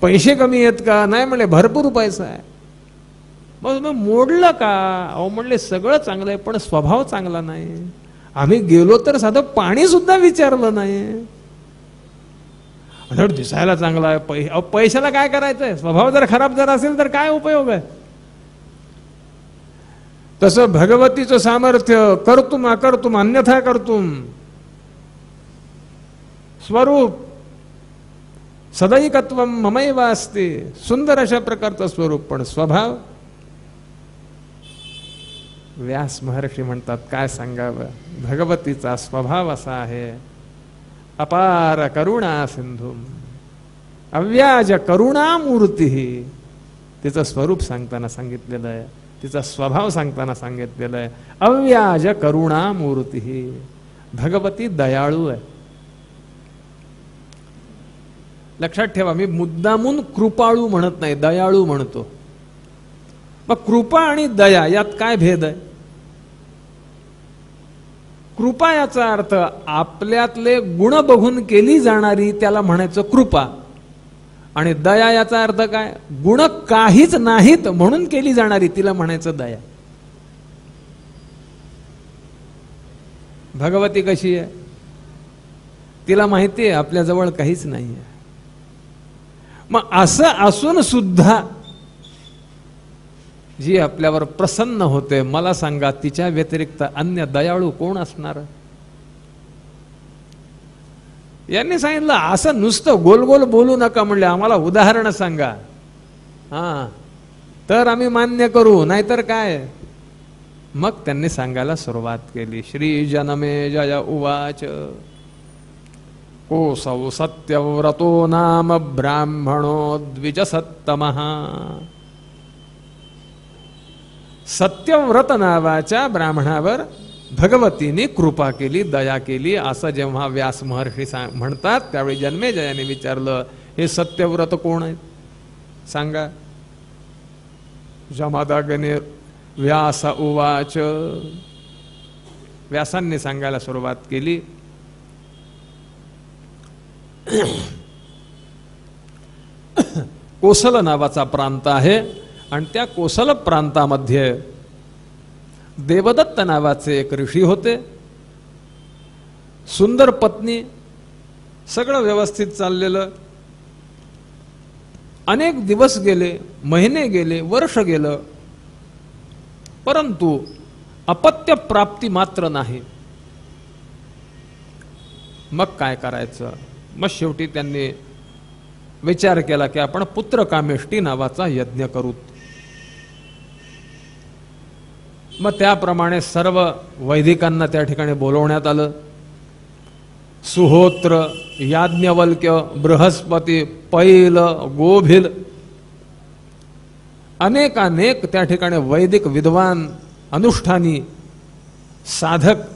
पैसे कमी आहेत का? नाही म्हणले भरपूर पैसा आहे. मग मोडलं का? अहो म्हणले सगळं चांगलं आहे पण स्वभाव चांगला नाही. आम्ही गेलो तर साधं पाणी सुद्धा विचारलं नाही. आणि दिसायला चांगला आहे, पैशाला काय करायचंय? स्वभाव जर खराब जर असेल तर काय उपयोग आहे? तसं भगवतीचं सामर्थ्य कर्तुम अकर्तुम अन्यथा कर्तुम स्वरूप सदैकत्व ममैव असते, सुंदर अशा प्रकारचं स्वरूप, पण स्वभाव. व्यास महर्षी म्हणतात काय सांगावं, भगवतीचा स्वभाव असा आहे, अपार करुणा सिंधू अव्याज करुणामूर्ती. तिचं स्वरूप सांगताना सांगितलेलं आहे, तिचा स्वभाव सांगताना सांगितलेलं आहे, अव्याज करुणामूर्ती. भगवती दयाळू आहे. लक्षात ठेवा, मी मुद्दामून कृपाळू म्हणत नाही, दयाळू म्हणतो. मग कृपा आणि दया यात काय भेद आहे? कृपा याचा अर्थ आपल्यातले गुण बघून केली जाणारी, त्याला म्हणायचं कृपा. आणि दया याचा अर्थ काय? गुण काहीच नाहीत म्हणून केली जाणारी, तिला म्हणायचं दया. भगवती कशी आहे? तिला माहिती आहे आपल्याजवळ काहीच नाही आहे. मग असं असून सुद्धा जी आपल्यावर प्रसन्न होते, मला सांगा तिच्या व्यतिरिक्त अन्य दयाळू कोण असणार? यांनी सांगितलं असं नुसतं गोल गोल बोलू नका, म्हणले आम्हाला उदाहरण सांगा, हा तर आम्ही मान्य करू, नाहीतर काय. मग त्यांनी सांगायला सुरुवात केली. श्री जनमेजय उवाच कोसौ सत्यव्रतो नाम ब्राह्मणो द्विजसत्तमः. सत्यव्रत नावाच्या ब्राह्मणावर भगवतीने कृपा केली, दया केली, असं जेव्हा व्यास महर्षी म्हणतात, त्यावेळी जन्मेजयाने विचारलं, हे सत्यव्रत कोण आहेत सांगा. जमादागने व्यास उवाच. व्यासांनी सांगायला सुरुवात केली. कोसल नावाचा प्रांत आहे आणि त्या कोसल प्रांतामध्ये देवदत्त नावाचे एक ऋषी होते. सुंदर पत्नी, सगळं व्यवस्थित चाललेलं. अनेक दिवस गेले, महिने गेले, वर्ष गेलं, परंतु अपत्य प्राप्ती मात्र नाही. मग काय करायचं? मग शेवटी त्यांनी विचार केला की आपण पुत्रकामेष्टी नावाचा यज्ञ करू. मग त्याप्रमाणे सर्व वैदिकांना त्या ठिकाणी बोलवण्यात आलं. सुहोत्र, याज्ञवल्क्य, बृहस्पती, पैल, गोभिल, अनेक त्या ठिकाणी वैदिक विद्वान, अनुष्ठानी, साधक,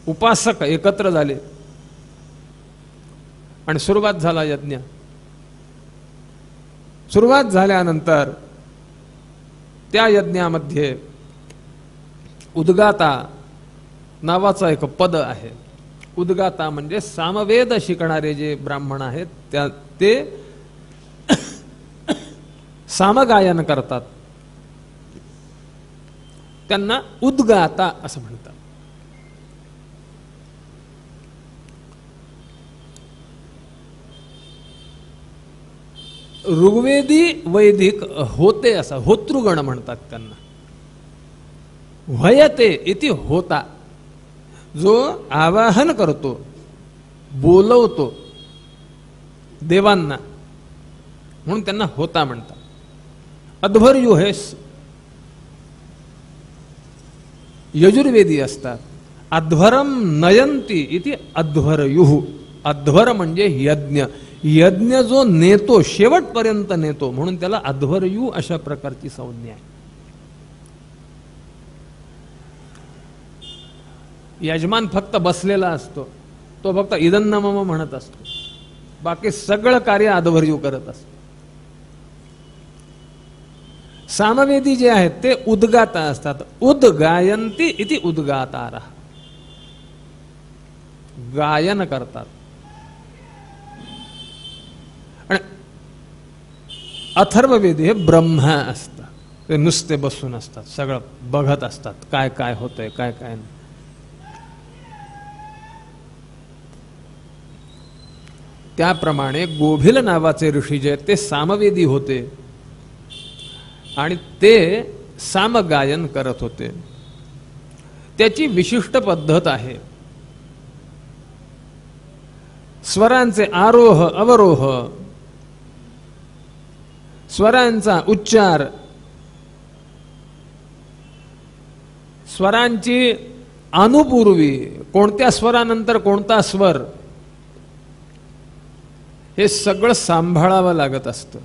उपासक एकत्र झाले आणि सुरुवात झाला यज्ञ. सुरुवात झाल्यानंतर त्या यज्ञामध्ये उद्गाता नावाचं एक पद आहे. उद्गाता म्हणजे सामवेद शिकणारे जे ब्राह्मण आहेत ते सामगायन करतात, त्यांना उद्गाता असं म्हणतात. ऋग्वेदी वैदिक होते असं होतृगण म्हणतात त्यांना. व्हयते इति होता, जो आवाहन करतो, बोलवतो देवांना, म्हणून त्यांना होता म्हणतात. अध्वर्यू हे यजुर्वेदी असतात. अध्वरम नयंती इति अध्वर्युः. अध्वर म्हणजे यज्ञ, यज्ञ जो नेतो, शेवटपर्यंत नेतो, म्हणून त्याला अध्वर्यू अशा प्रकारची संज्ञा आहे. यजमान फक्त बसलेला असतो, तो फक्त इदन्न मम म्हणत असतो, बाकी सगळं कार्य अध्वर्यू करत असतो. सामवेदी जे आहेत ते उद्गाता असतात. उद्गायन्ति इति उद्गातारः, गायन करतात. आणि अथर्ववेदी हे ब्रह्मा असतात, ते नुसते बसून असतात, सगळं बघत असतात, काय काय होतंय, काय काय नाही. त्याप्रमाणे गोभिल नावाचे ऋषी जे ते सामवेदी होते आणि ते सामगायन करत होते. त्याची विशिष्ट पद्धत आहे. स्वरांचे आरोह अवरोह, स्वरांचा उच्चार, स्वरांची अनुपूर्वी, कोणत्या स्वरानंतर कोणता स्वर, हे सगळं सांभाळावं लागत असतं.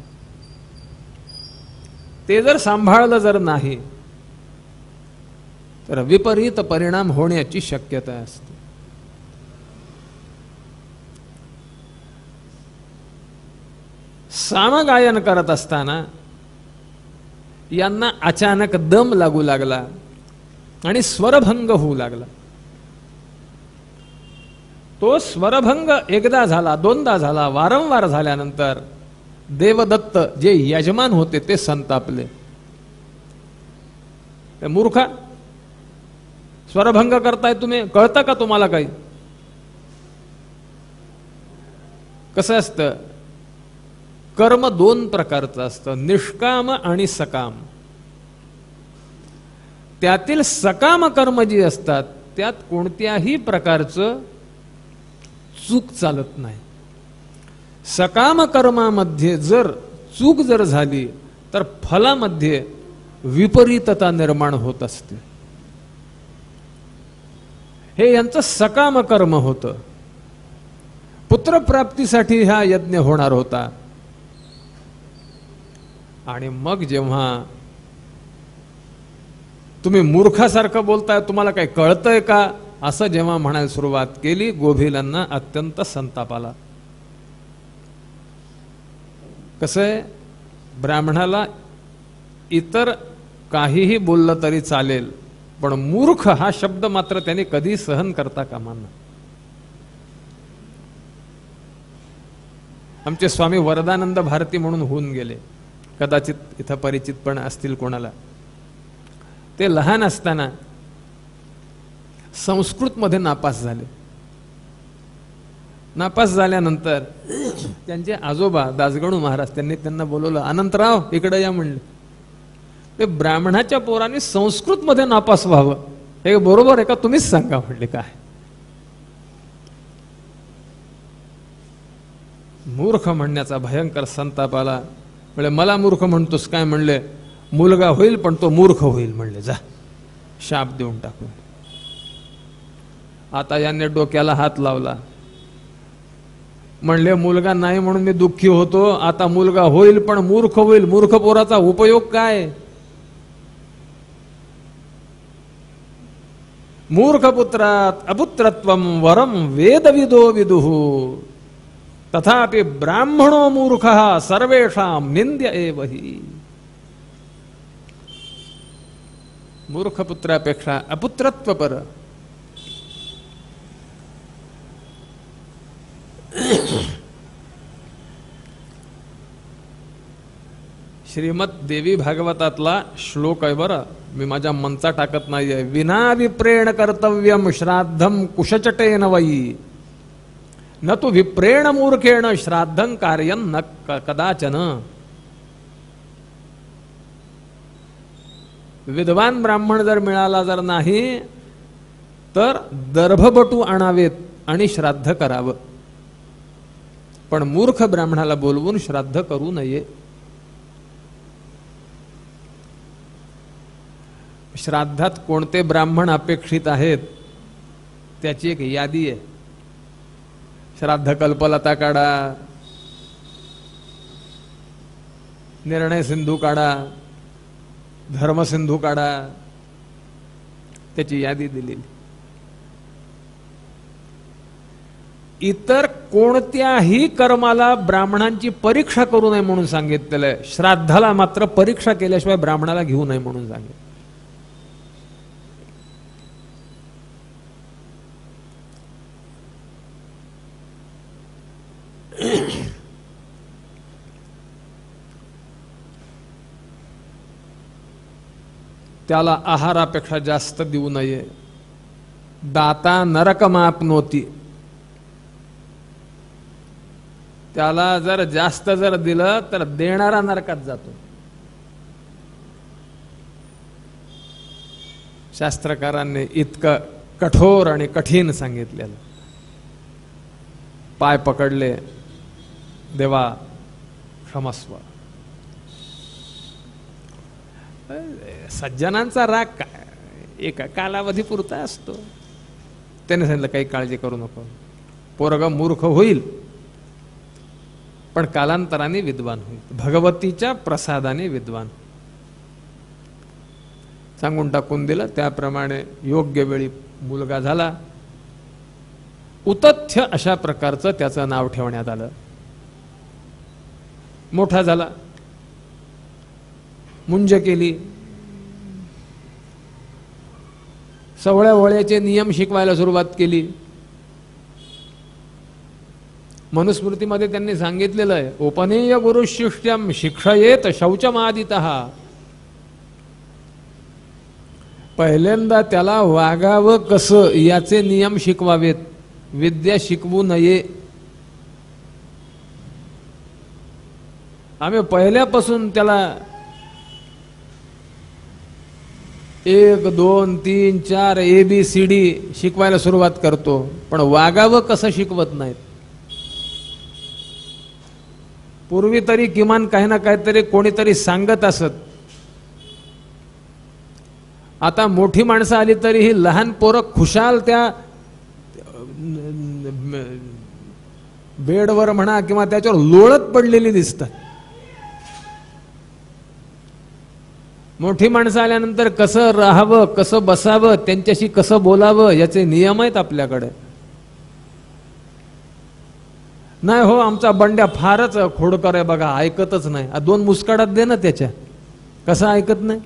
ते जर सांभाळलं जर नाही तर विपरीत परिणाम होण्याची शक्यता असते. सामगायन करत असताना यांना अचानक दम लागू लागला आणि स्वरभंग होऊ लागला. तो स्वरभंग एकदा झाला, दोनदा झाला, वारंवार झाल्यानंतर देवदत्त जे यजमान होते ते संतापले. मूर्खा, स्वरभंग करताय तुम्ही, कळतं का तुम्हाला काही? कसं असतं, कर्म दोन प्रकारचं असतं, निष्काम आणि सकाम. त्यातील सकाम कर्म जी असतात त्यात कोणत्याही प्रकारचं चूक चालत नाही. सकाम कर्मामध्ये जर चूक जर झाली तर फलामध्ये विपरीतता निर्माण होत असते. हे यांचं सकाम कर्म होतं. पुत्रप्राप्तीसाठी हा यज्ञ होणार होता. आणि मग जेव्हा तुम्ही मूर्खासारखं बोलताय, तुम्हाला काही कळतंय का, असं जेव्हा म्हणायला सुरुवात केली, गोभिलांना अत्यंत संताप आला. कसं आहे, ब्राह्मणाला इतर काहीही बोललं तरी चालेल, पण मूर्ख हा शब्द मात्र त्याने कधी सहन करता कामा नये. आमचे स्वामी वरदानंद भारती म्हणून होऊन गेले, कदाचित इथं परिचित पण असतील कोणाला. ते लहान असताना संस्कृतमध्ये नापास झाले. नापास झाल्यानंतर त्यांचे आजोबा दासगणू महाराज त्यांनी त्यांना बोलवलं, अनंतराव इकडे या म्हणले. ते ब्राह्मणाच्या पोराने संस्कृतमध्ये नापास व्हावं हे बरोबर आहे का, तुम्हीच सांगा म्हणले. काय मूर्ख म्हणण्याचा भयंकर संताप आला. म्हणजे मला मूर्ख म्हणतोस काय म्हणले, मुलगा होईल पण तो मूर्ख होईल म्हणले. जा, शाप देऊन टाकू. आता याने डोक्याला हात लावला. म्हणले मुलगा नाही म्हणून मी दुःखी होतो, आता मुलगा होईल पण मूर्ख होईल. मूर्ख पोराचा उपयोग काय? मूर्ख पुत्रात अपुत्रत्वम वरम वेदविदो विदुः तथापि ब्राह्मणो मूर्खः सर्वेषां निंद्य एव हि. मूर्ख पुत्रापेक्षा अपुत्रत्व पर. श्रीमद देवी भागवतातला श्लोक आहे बरं, मी माझ्या मनचा टाकत नाहीये. विना विप्रेण कर्तव्यम श्राद्धम कुशचटेन वै न तु विप्रेण मूर्खेण श्राद्धं कार्यं न कदाचन. विद्वान ब्राह्मण जर मिळाला जर नाही तर दर्भबटू आणावेत आणि श्राद्ध करावं, पण मूर्ख ब्राह्मणाला बोलवून श्राद्ध करू नये. श्राद्धात कोणते ब्राह्मण अपेक्षित आहेत त्याची एक यादी आहे. श्राद्ध कल्पलता काढा, निर्णय सिंधू काढा, धर्मसिंधू काढा, त्याची यादी दिलेली. इतर कोणत्याही कर्माला ब्राह्मणांची परीक्षा करू नये म्हणून सांगितलेलं, श्राद्धाला मात्र परीक्षा केल्याशिवाय ब्राह्मणाला घेऊ नये म्हणून सांगितलं. त्याला आहारापेक्षा जास्त देऊ नये. दाता नरकमाप्नोती. त्याला जर जास्त जर दिलं तर देणारा नरकात जातो. शास्त्रकारांनी इतकं कठोर आणि कठीण सांगितलेलं. पाय पकडले, देवा क्षमस्व. सज्जनांचा राग काय एका कालावधी पुरता असतो. त्याने सांगितलं काही काळजी करू नको, पोरग मूर्ख होईल पण कालांतराने विद्वान होईल, भगवतीच्या प्रसादाने विद्वान. सांगून टाकून दिलं. त्याप्रमाणे योग्य वेळी मुलगा झाला. उतथ्य अशा प्रकारचं त्याचं नाव ठेवण्यात आलं. मोठा झाला, मुंज केली, सवळ्या वळ्याचे नियम शिकवायला सुरुवात केली. मनुस्मृतीमध्ये त्यांनी सांगितलेलं आहे, उपनीय गुरुशिष्यम शिक्षयेत शौचमादितः. पहिल्यांदा त्याला वागावं कसं याचे नियम शिकवावेत, विद्या शिकवू नये. आम्ही पहिल्यापासून त्याला 1 2 3 4 ABCD शिकवायला सुरुवात करतो, पण वागावं कसं शिकवत नाहीत. पूर्वी तरी किमान काही ना काहीतरी कोणीतरी सांगत असत. आता मोठी माणसं आली तरी ही लहान पोरं खुशाल त्या बेडवर म्हणा किंवा त्याच्यावर लोळत पडलेली दिसतात. मोठी माणसं आल्यानंतर कसं राहावं, कसं बसावं, त्यांच्याशी कसं बोलावं याचे नियम आहेत आपल्याकडे. नाही हो, आमचा बंड्या फारच खोडकर आहे बघा, ऐकतच नाही. 2 मुस्काडात दे ना त्याच्या, कसं ऐकत नाही.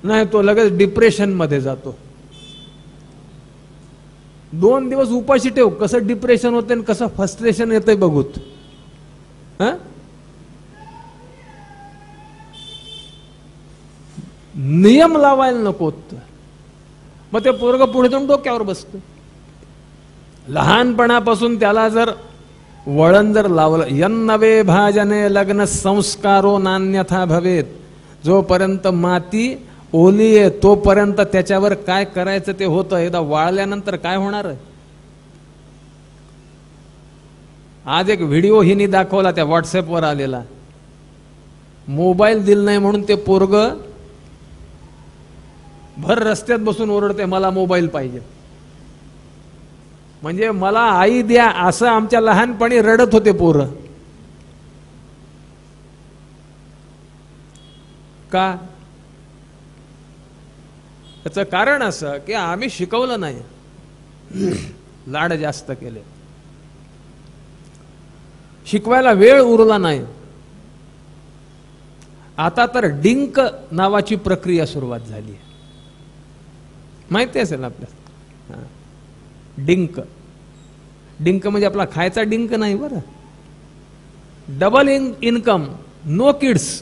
नाही, तो लगेच डिप्रेशन मध्ये जातो. 2 दिवस उपाशी ठेव, कसं डिप्रेशन होते आणि कसं फ्रस्ट्रेशन येतंय बघूत. नियम लावायला नकोत. मग ते पोरग पुढे जाऊन डोक्यावर बसतं. लहानपणापासून त्याला जर वळण जर लावलं, यन्नवे भाजने लग्न संस्कारो नान्यथा भवेत. जोपर्यंत माती ओली आहे तोपर्यंत त्याच्यावर काय करायचं ते होतं. एकदा वाळल्यानंतर काय होणार आहे. आज एक व्हिडिओ हिनी दाखवला, त्या व्हॉट्सअपवर आलेला. मोबाईल दिल नाही म्हणून ते पोरग भर रस्त्यात बसून ओरडते, मला मोबाईल पाहिजे. म्हणजे मला आई द्या असं आमच्या लहानपणी रडत होते पोरं. का? त्याचं कारण असं की आम्ही शिकवलं नाही, लाड जास्त केले, शिकवायला वेळ उरला नाही. आता तर डिंक नावाची प्रक्रिया सुरुवात झाली. माहिती असेल आपल्याला. डिंक, डिंक म्हणजे आपला खायचा डिंक नाही बरं. Double income, no kids.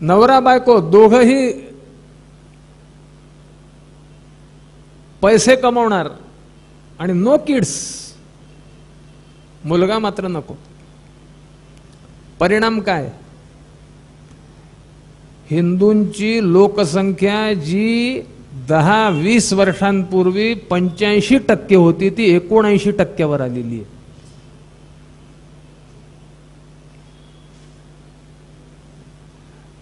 नवरा बायको दोघंही पैसे कमावणार आणि नो किड्स. मुलगा मात्र नको. परिणाम काय? हिंदूंची लोकसंख्या जी 10-20 वर्षांपूर्वी 85% होती ती 79% आलेली आहे.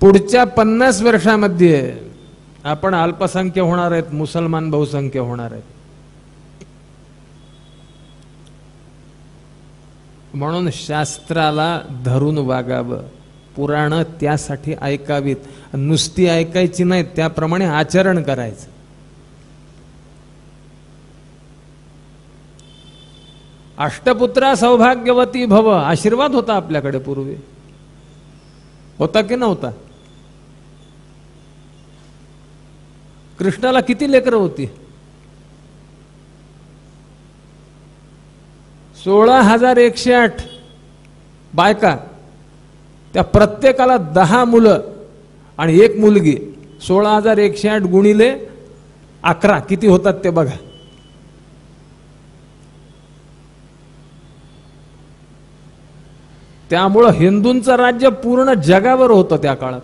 पुढच्या 50 वर्षामध्ये आपण अल्पसंख्य होणार आहेत, मुसलमान बहुसंख्य होणार आहेत. म्हणून शास्त्राला धरून वागावं. पुराण त्यासाठी ऐकावीत, नुसती ऐकायची नाही, त्याप्रमाणे आचरण करायचं. अष्टपुत्रा सौभाग्यवती भव आशीर्वाद होता आपल्याकडे पूर्वी, होता की नव्हता? कृष्णाला किती लेकरं होती? 16,108 बायका, त्या प्रत्येकाला 10 मुलं आणि 1 मुलगी. 16,108 गुणिले 11 किती होतात ते बघा. त्यामुळं हिंदूंचं राज्य पूर्ण जगावर होतं त्या काळात.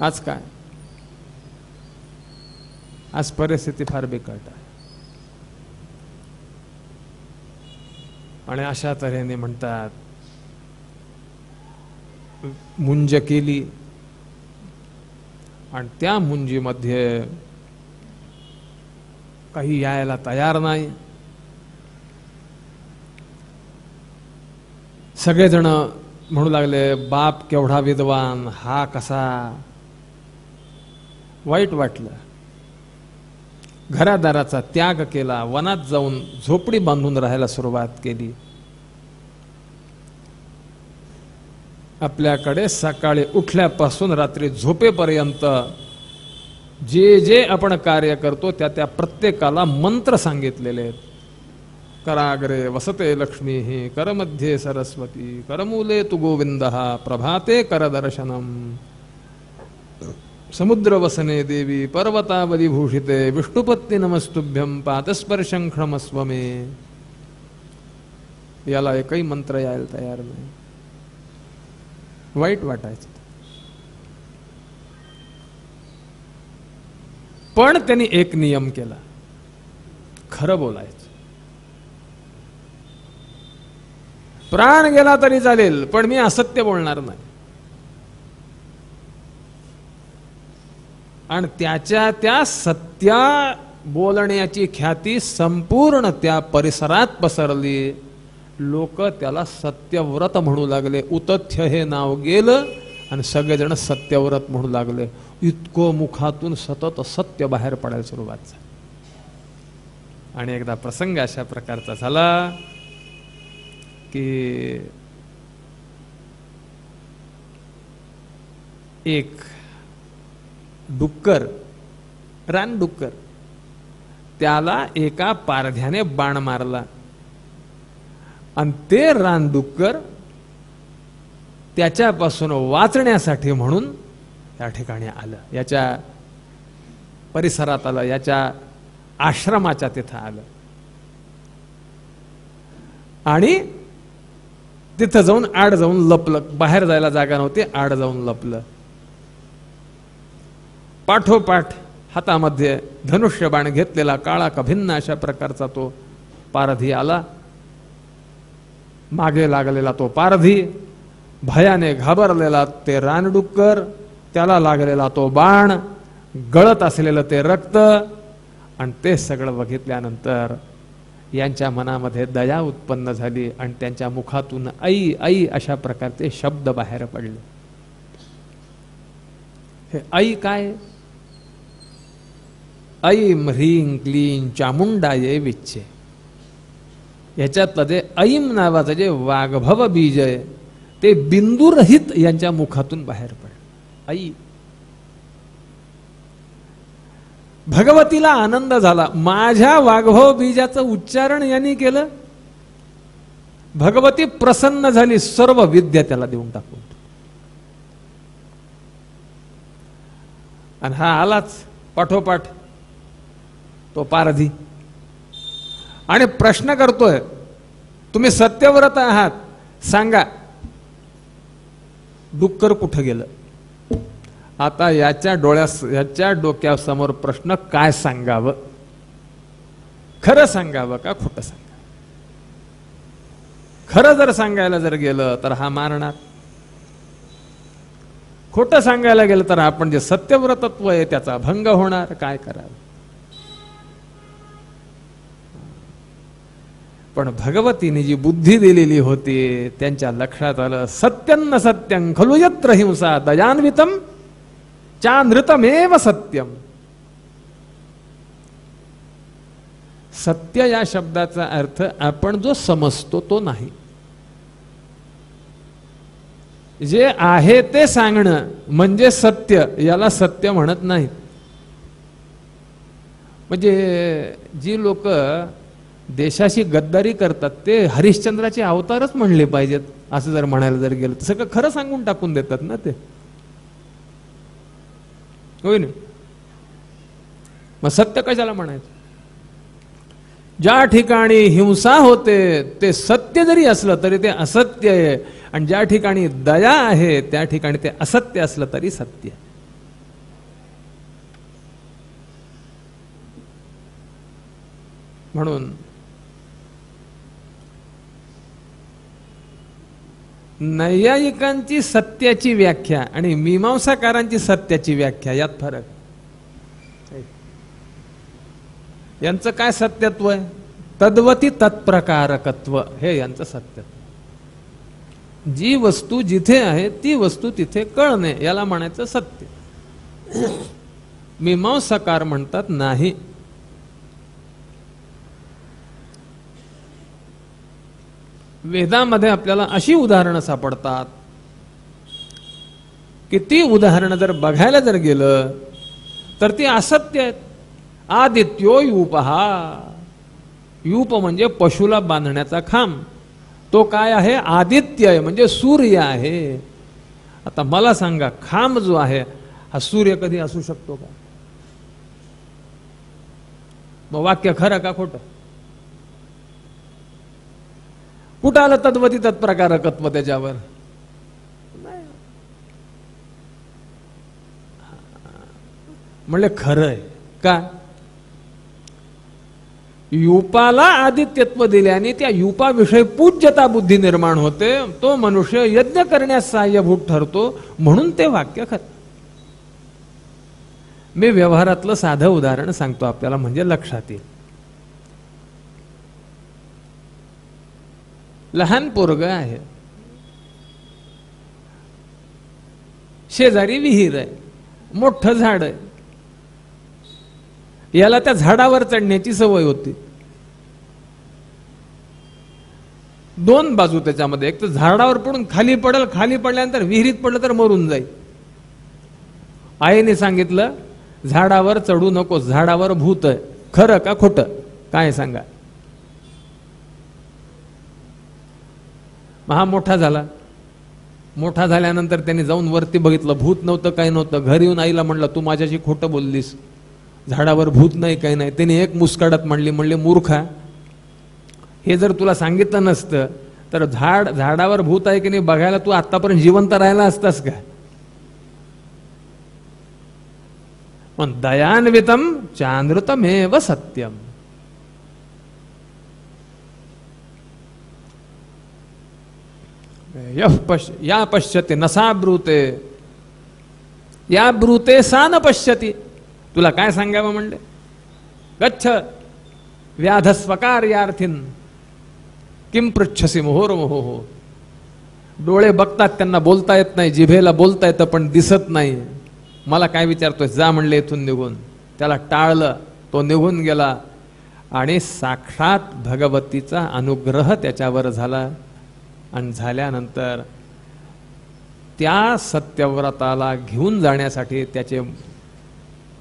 आज काय? आज परिस्थिती फार बिकट आहे. आणि अशा तऱ्हेने म्हणतात मुंज केली आणि त्या मुंजीमध्ये काही यायला तयार नाही. सगळेजण म्हणू लागले बाप केवढा विद्वान, हा कसा. वाईट वाटलं. घरादाराचा त्याग केला, वनात जाऊन झोपडी बांधून राहायला सुरुवात केली. आपल्याकडे सकाळी उठल्यापासून रात्री झोपेपर्यंत जे जे आपण कार्य करतो त्या प्रत्येकाला मंत्र सांगितलेले आहेत. कराग्रे वसते लक्ष्मी ही, करमध्ये सरस्वती, करमूले तु गोविंदः, प्रभाते करदर्शनम, समुद्रवसने देवी, पर्वतावली भूषिते, विष्णुपत्नी नमस्तुभ्यम, पादस्पर्शं क्षमस्व मे. याला एकही मंत्र यायला तयार नाही. वाईट वाटायचं. पण त्यांनी एक नियम केला, खरं बोलायचं. प्राण गेला तरी चालेल पण मी असत्य बोलणार नाही. आणि त्याच्या त्या सत्या बोलण्याची ख्याती संपूर्ण त्या परिसरात पसरली. लोक त्याला सत्यव्रत म्हणू लागले. उतथ्य हे नाव गेलं आणि सगळेजण सत्यव्रत म्हणू लागले. इतकं मुखातून सतत सत्य बाहेर पडायला सुरुवात झाली. आणि एकदा प्रसंग अशा प्रकारचा झाला की एक डुक्कर, रानडुक्कर, त्याला एका पारध्याने बाण मारला आणि ते रानडुक्कर त्याच्यापासून वाचण्यासाठी म्हणून या ठिकाणी आलं, याच्या परिसरात आलं, याच्या आश्रमाच्या तिथं आलं आणि तिथं जाऊन आड जाऊन लपलं. बाहेर जायला जागा नव्हती, आड जाऊन लपलं. पाठोपाठ हातामध्ये धनुष्यबाण घेतलेला काळा कभिन्न अशा प्रकारचा तो पारधी आला. मागे लागलेला तो पारधी, भयाने घाबरलेला ते रानडुक्कर, त्याला लागलेला तो बाण, गळत असलेलं ते रक्त. आणि ते सगळं बघितल्यानंतर यांच्या मनामध्ये दया उत्पन्न झाली आणि त्यांच्या मुखातून आई आई अशा प्रकारचे शब्द बाहेर पडले. हे आई काय? ऐं ह्रीं क्लीं चामुंडाये विच्छे. याच्यातलं जे ऐं नावाचं जे वाग्भव बीज आहे ते बिंदुरहित यांच्या मुखातून बाहेर पडलं. आई. भगवतीला आनंद झाला. माझ्या वाग्भव बीजाचं उच्चारण यांनी केलं. भगवती प्रसन्न झाली, सर्व विद्या त्याला देऊन टाकून. आणि हा आलाच पाठोपाठ तो पारधी आणि प्रश्न करतोय, तुम्ही सत्यव्रत आहात, सांगा डुक्कर कुठं गेलं? आता याच्या डोक्यासमोर प्रश्न, काय सांगावं? खरं सांगावं का खोटं सांगावं? खरं जर सांगायला जर गेलं तर हा मारणार, खोटं सांगायला गेलं तर आपण जे सत्यव्रतत्व आहे त्याचा भंग होणार. काय करावं? पण भगवतीने जी बुद्धी दिलेली होती त्यांच्या लक्षात आलं, सत्यन्न सत्यं खलु यत्र हिंसा दयान्वितम चानृतमेव सत्यम. सत्य या शब्दाचा अर्थ आपण जो समजतो तो नाही, जे आहे ते सांगणं म्हणजे सत्य. याला सत्य म्हणत नाहीत. म्हणजे जी लोक देशाशी गद्दारी करतात ते हरिश्चंद्राचे अवतारच म्हणले पाहिजेत असं जर म्हणायला जर गेलं तर सगळं खरं सांगून टाकून देतात ना ते. होय ना? मग सत्य कशाला म्हणायचं? ज्या ठिकाणी हिंसा होते ते सत्य जरी असलं तरी ते असत्य आहे, आणि ज्या ठिकाणी दया आहे त्या ठिकाणी ते असत्य असलं तरी सत्य आहे. म्हणून नैयायिकांची सत्याची व्याख्या आणि मीमांसाकारांची सत्याची व्याख्या यात फरक. यांचं काय सत्यत्व आहे? तद्वती तत्प्रकारकत्व हे यांचं सत्यत्व. जी वस्तू जिथे आहे ती वस्तू तिथे कळणे याला म्हणायचं सत्य. मीमांसाकार म्हणतात नाही. वेदामध्ये आपल्याला अशी उदाहरणं सापडतात की ती उदाहरणं जर बघायला जर गेलं तर ती असत्य आहेत. आदित्यो यूपहा, यूप म्हणजे पशुला बांधण्याचा खांब. तो काय आहे? आदित्य आहे, म्हणजे सूर्य आहे. आता मला सांगा, खांब जो आहे हा सूर्य कधी असू शकतो का? मग वाक्य खरं का खोटं? कुठं आलं तद्वती तत्प्रकारकत्व त्याच्यावर? म्हणले खरं आहे का? युपाला आदित्यत्व दिल्याने त्या युपाविषयी पूज्यता बुद्धी निर्माण होते. तो मनुष्य यज्ञ करण्यास सहाय्यभूत ठरतो, म्हणून ते वाक्य खरं. मी व्यवहारातलं साधं उदाहरण सांगतो आपल्याला, म्हणजे लक्षात येईल. लहान पोरग आहे, शेजारी विहीर आहे, मोठं झाड आहे. याला त्या झाडावर चढण्याची सवय होती. दोन बाजू त्याच्यामध्ये, एक तर झाडावर पडून खाली पडेल, खाली पडल्यानंतर विहिरीत पडलं तर मरून जाईल. आईने सांगितलं झाडावर चढू नको, झाडावर भूत आहे. खरं का खोटं? काय सांगा? हा मोठा झाला. मोठा झाल्यानंतर त्याने जाऊन वरती बघितलं, भूत नव्हतं, काही नव्हतं. घरी येऊन आईला म्हणलं तू माझ्याशी खोटं बोललीस, झाडावर भूत नाही, काही नाही. त्याने एक मुस्काडत म्हणले मूर्खा, हे जर तुला सांगितलं नसतं तर झाडावर भूत आहे की नाही बघायला तू आतापर्यंत जिवंत राहिला असतास का? पण दयान्वितम चानृतमेव सत्यम. या पश्यते नसा ब्रूते, या ब्रूते सा न पश्यती. तुला काय सांगावं म्हणले? गच्छ व्याधस्वकार्यार्थीन किम पृच्छसी मुहुर्मुहुः. डोळे बघतात, त्यांना बोलता येत नाही, जिभेला बोलता येतं पण दिसत नाही. मला काय विचारतोय? जा म्हणले इथून निघून. त्याला टाळलं, तो निघून गेला आणि साक्षात भगवतीचा अनुग्रह त्याच्यावर झाला. आणि झाल्यानंतर त्या सत्यव्रताला घेऊन जाण्यासाठी त्याचे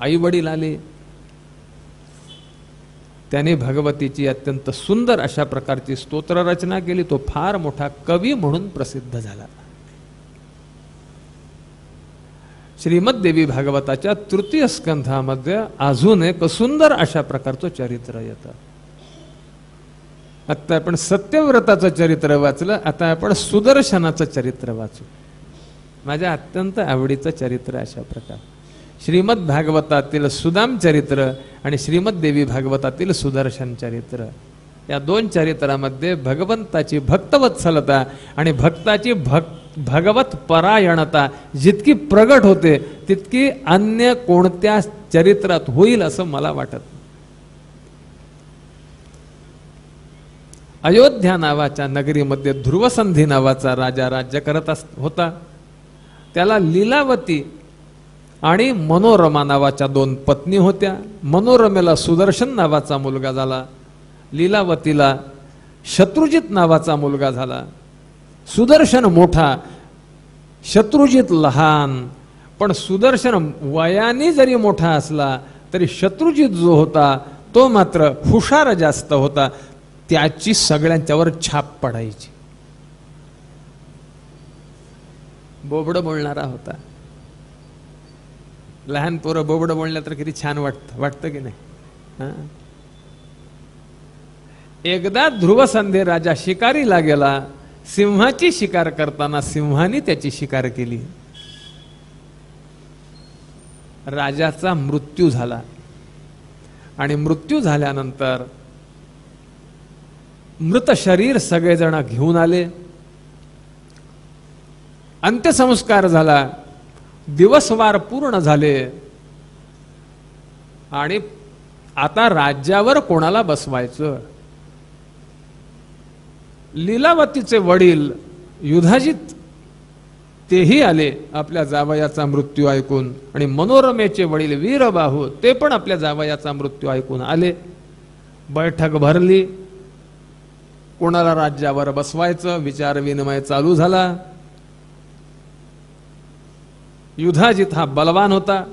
आई वडील आले. त्याने भगवतीची अत्यंत सुंदर अशा प्रकारची स्तोत्र रचना केली. तो फार मोठा कवी म्हणून प्रसिद्ध झाला. श्रीमद देवी भागवताच्या तृतीय स्कंधामध्ये अजून एक सुंदर अशा प्रकारचं चरित्र येतं. आता आपण सत्यव्रताचं चरित्र वाचलं, आता आपण सुदर्शनाचं चरित्र वाचू. माझ्या अत्यंत आवडीचं चरित्र अशा प्रकार. श्रीमद भागवतातील सुदाम चरित्र आणि श्रीमद देवी भागवतातील सुदर्शन चरित्र, या दोन चरित्रामध्ये भगवंताची भक्तवत्सलता आणि भक्ताची भगवत परायणता जितकी प्रगट होते तितकी अन्य कोणत्या चरित्रात होईल असं मला वाटत. अयोध्या नावाच्या नगरीमध्ये ध्रुवसंधी नावाचा राजा राज्य करत होता. त्याला लीलावती आणि मनोरमा नावाच्या दोन पत्नी होत्या. मनोरमेला सुदर्शन नावाचा मुलगा झाला, लीलावतीला शत्रुजित नावाचा मुलगा झाला. सुदर्शन मोठा, शत्रुजित लहान. पण सुदर्शन वयाने जरी मोठा असला तरी शत्रुजित जो होता तो मात्र हुशार जास्त होता. त्याची सगळ्यांच्यावर छाप पडायची. बोबडं बोलणारा होता. लहान पोरं बोबड बोलल्या तर किती छान वाटतं की नाही. हा? एकदा ध्रुवसंध्ये राजा शिकारीला गेला. सिंहाची शिकार करताना सिंहाने त्याची शिकार केली. राजाचा मृत्यू झाला आणि मृत्यू झाल्यानंतर मृत शरीर सगळेजण घेऊन आले. अंत्यसंस्कार झाला. दिवसवार पूर्ण झाले आणि आता राज्यावर कोणाला बसवायचं. लीलावतीचे वडील युधाजित तेही आले आपल्या जावयाचा मृत्यू ऐकून आणि मनोरमेचे वडील वीरबाहू ते पण आपल्या जावयाचा मृत्यू ऐकून आले. बैठक भरली. कोणाला राज्यावर बसवायचं विचार विनिमय चालू झाला. युधाजित हा बलवान होता,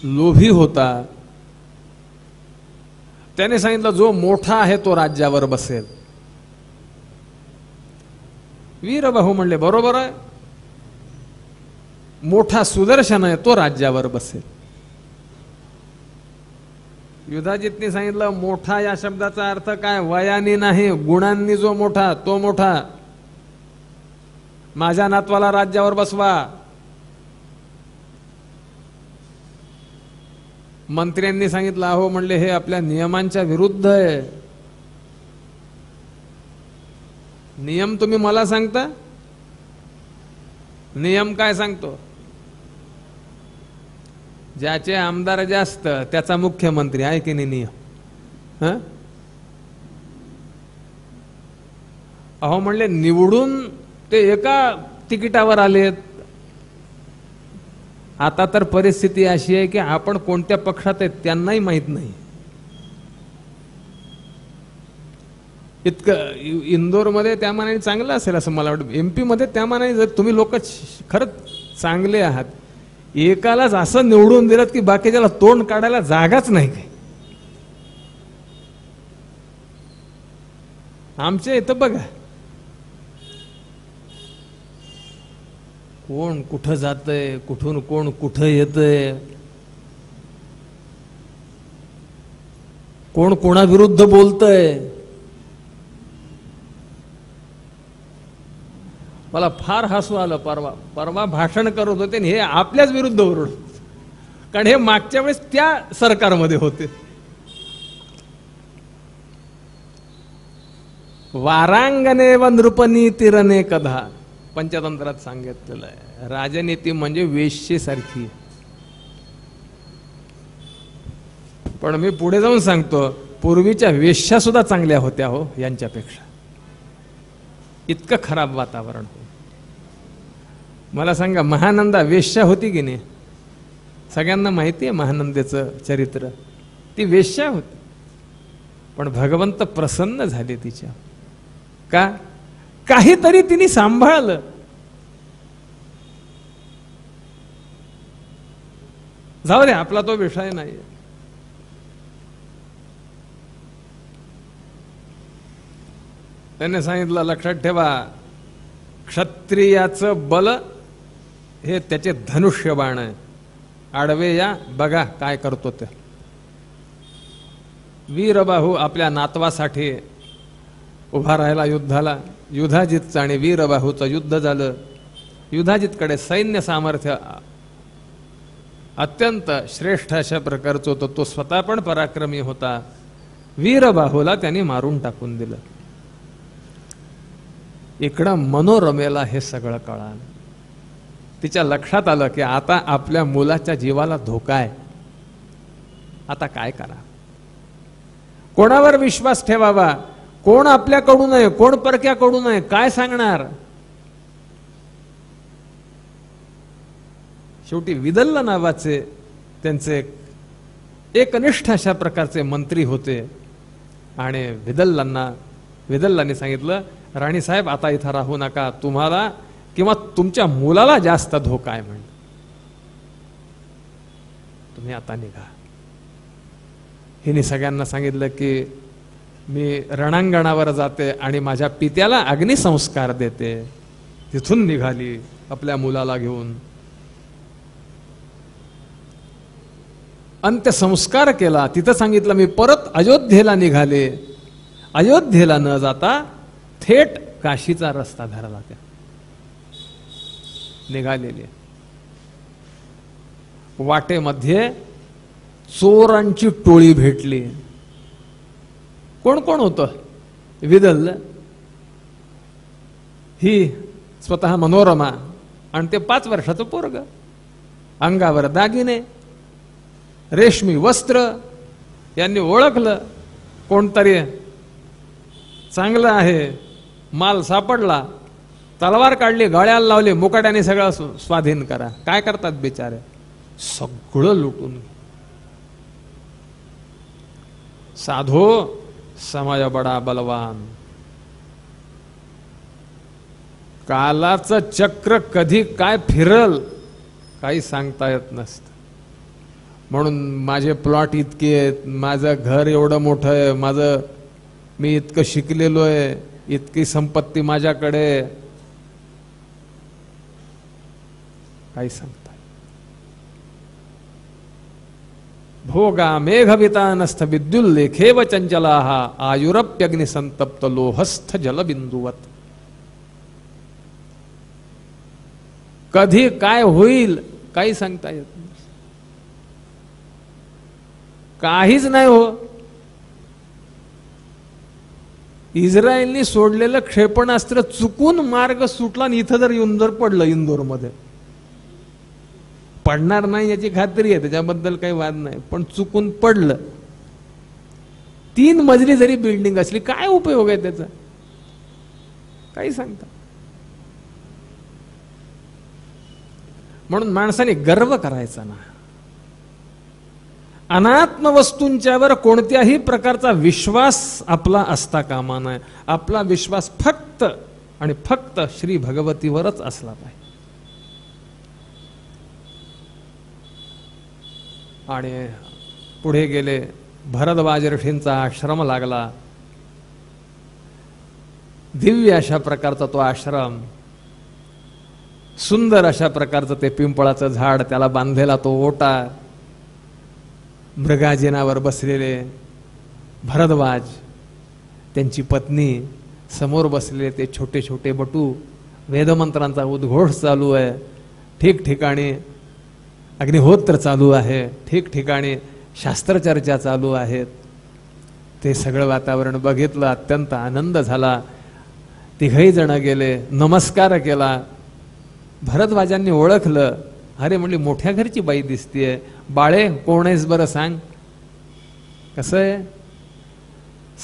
लोभी होता. त्याने सांगितलं जो मोठा आहे तो राज्यावर बसेल. वीरबाहू म्हणले बरोबर आहे, मोठा सुदर्शन आहे तो राज्यावर बसेल. युधाजितने सांगितलं मोठा या शब्दाचा अर्थ काय, वयाने नाही गुणांनी जो मोठा तो मोठा. माझ्या नातवाला राज्यावर बसवा. मंत्र्यांनी सांगितलं अहो म्हणले हे आपल्या नियमांच्या विरुद्ध आहे. नियम तुम्ही मला सांगता? नियम काय सांगतो? ज्याचे आमदार जास्त त्याचा मुख्यमंत्री आहे की नाही नियम. अहो म्हणले निवडून ते एका तिकिटावर आलेत. आता तर परिस्थिती अशी आहे की आपण कोणत्या पक्षात आहेत त्यांनाही माहित नाही. इतकं इंदोरमध्ये त्या मानाने चांगलं असेल असं मला वाटतं. MP मध्ये त्या मानाने जर तुम्ही लोक खरंच चांगले आहात, एकालाच असं निवडून दिलं की बाकीच्याला तोंड काढायला जागाच नाही काही. आमच्या इथं बघा कोण कुठं जातंय, कुठून कोण कुठं येतंय, कोण कोणाविरुद्ध बोलतंय. मला फार हसू आलं. परवा भाषण करत होते हे आपल्याच विरुद्ध ओरडत, कारण हे मागच्या वेळेस त्या सरकारमध्ये होते. वारांगणे व नृपनीतिरने कधा पंचतंत्रात सांगितलेलं आहे. राजनीती म्हणजे वेश्येसारखी. पण मी पुढे जाऊन सांगतो पूर्वीच्या वेश्या सुद्धा चांगल्या होत्या हो यांच्यापेक्षा. इतकं खराब वातावरण हो. मला सांगा महानंदा वेश्या होती की नाही? सगळ्यांना माहिती आहे महानंदेचं चरित्र. ती वेश्या होती पण भगवंत प्रसन्न झाले तिच्या. का? काहीतरी तिने सांभाळलं. जाऊ दे आपला तो विषय नाही. त्याने सांगितलं लक्षात ठेवा क्षत्रियाचं बल हे त्याचे धनुष्यबाण आहे. आडवे या बघा काय करतो ते. वीरबाहू आपल्या नातवासाठी उभा राहिला युद्धाला. युधाजितचं आणि वीरबाहूचं युद्ध झालं. युधाजितकडे सैन्य सामर्थ्य अत्यंत श्रेष्ठ अशा प्रकारचं होतं. तो स्वतः पण पराक्रमी होता. वीरबाहूला त्यांनी मारून टाकून दिलं. इकडं मनोरमेला हे सगळं कळालं. तिच्या लक्षात आलं की आता आपल्या मुलाच्या जीवाला धोका आहे. आता काय करा, कोणावर विश्वास ठेवावा, कोण आपल्याकडून आहे कोण परक्याकडून आहे काय सांगणार. शेवटी विदल्ल नावाचे त्यांचे एकनिष्ठ अशा प्रकारचे मंत्री होते आणि विदल्लांनी सांगितलं राणी साहेब आता इथं राहू नका, तुम्हाला किंवा तुमच्या मुलाला जास्त धोका आहे म्हणजे तुम्ही आता निघा. हिने सगळ्यांना सांगितलं की मी रणांगणावर जाते आणि माझ्या पित्याला अग्निसंस्कार देते. तिथून निघाली आपल्या मुलाला घेऊन. अंत्यसंस्कार केला. तिथं सांगितलं मी परत अयोध्येला निघाले. अयोध्येला न जाता थेट काशीचा रस्ता धरला. त्या निघालेले वाटेमध्ये चोरांची टोळी भेटली. कोण कोण होतं? विदल, ही स्वतः मनोरमा आणि ते 5 वर्षाचं पोरग, अंगावर दागिने, रेशमी वस्त्र. यांनी ओळखलं कोणतरी चांगलं आहे, माल सापडला, तलवार काढली, गळ्याला लावली, मुकाट्याने सगळं स्वाधीन करा. काय करतात बिचारे? सगळं लुटून. साधो समय बडा बलवान. कालाचं चक्र कधी काय फिरल काही सांगता येत नसतं. म्हणून माझे प्लॉट इतके आहेत, माझं घर एवढं मोठं आहे, मी इतकं शिकलेलो आहे, इतकी संपत्ती माझ्याकडे, काही सांगता. भोगा मेघवितानस्थ विद्युल्लेखेव चंचलाः आयुरप्यग्निसंतप्त लोहस्थ जलबिंदुवत. कधी काय होईल काही सांगता येत नाही. काहीच नाही हो. इस्रायलने सोडलेलं क्षेपणास्त्र चुकून मार्ग सुटला आणि इथं जर येऊन जर पडलं इंदोरमध्ये, पडणार नाही याची खात्री आहे, त्याच्याबद्दल काही वाद नाही, पण चुकून पडलं, 3 मजली जरी बिल्डिंग असली काय उपयोग आहे त्याचा? काही सांगता. म्हणून माणसाने गर्व करायचा ना. अनात्म वस्तूंच्यावर कोणत्याही प्रकारचा विश्वास आपला असता कामा नये. आपला विश्वास फक्त आणि फक्त श्री भगवतीवरच असला पाहिजे. आणि पुढे गेले. भरद्वाज ऋषींचा आश्रम लागला. दिव्य अशा प्रकारचा तो आश्रम, सुंदर अशा प्रकारचं ते पिंपळाचं झाड, त्याला बांधलेला तो ओटा, मृगाजिनावर बसलेले भरद्वाज, त्यांची पत्नी, समोर बसलेले ते छोटे छोटे बटू, वेदमंत्रांचा उद्घोष चालू आहे, ठिकठिकाणी अग्निहोत्र चालू आहे, ठिकठिकाणी शास्त्रचर्चा चालू आहेत. ते सगळं वातावरण बघितलं, अत्यंत आनंद झाला. 3घही जण गेले, नमस्कार केला. भरद्वाजांनी ओळखलं. अरे म्हणली, मोठ्या घरची बाई दिसतीये. बाळे कोण आहेस बरं सांग? कसं आहे,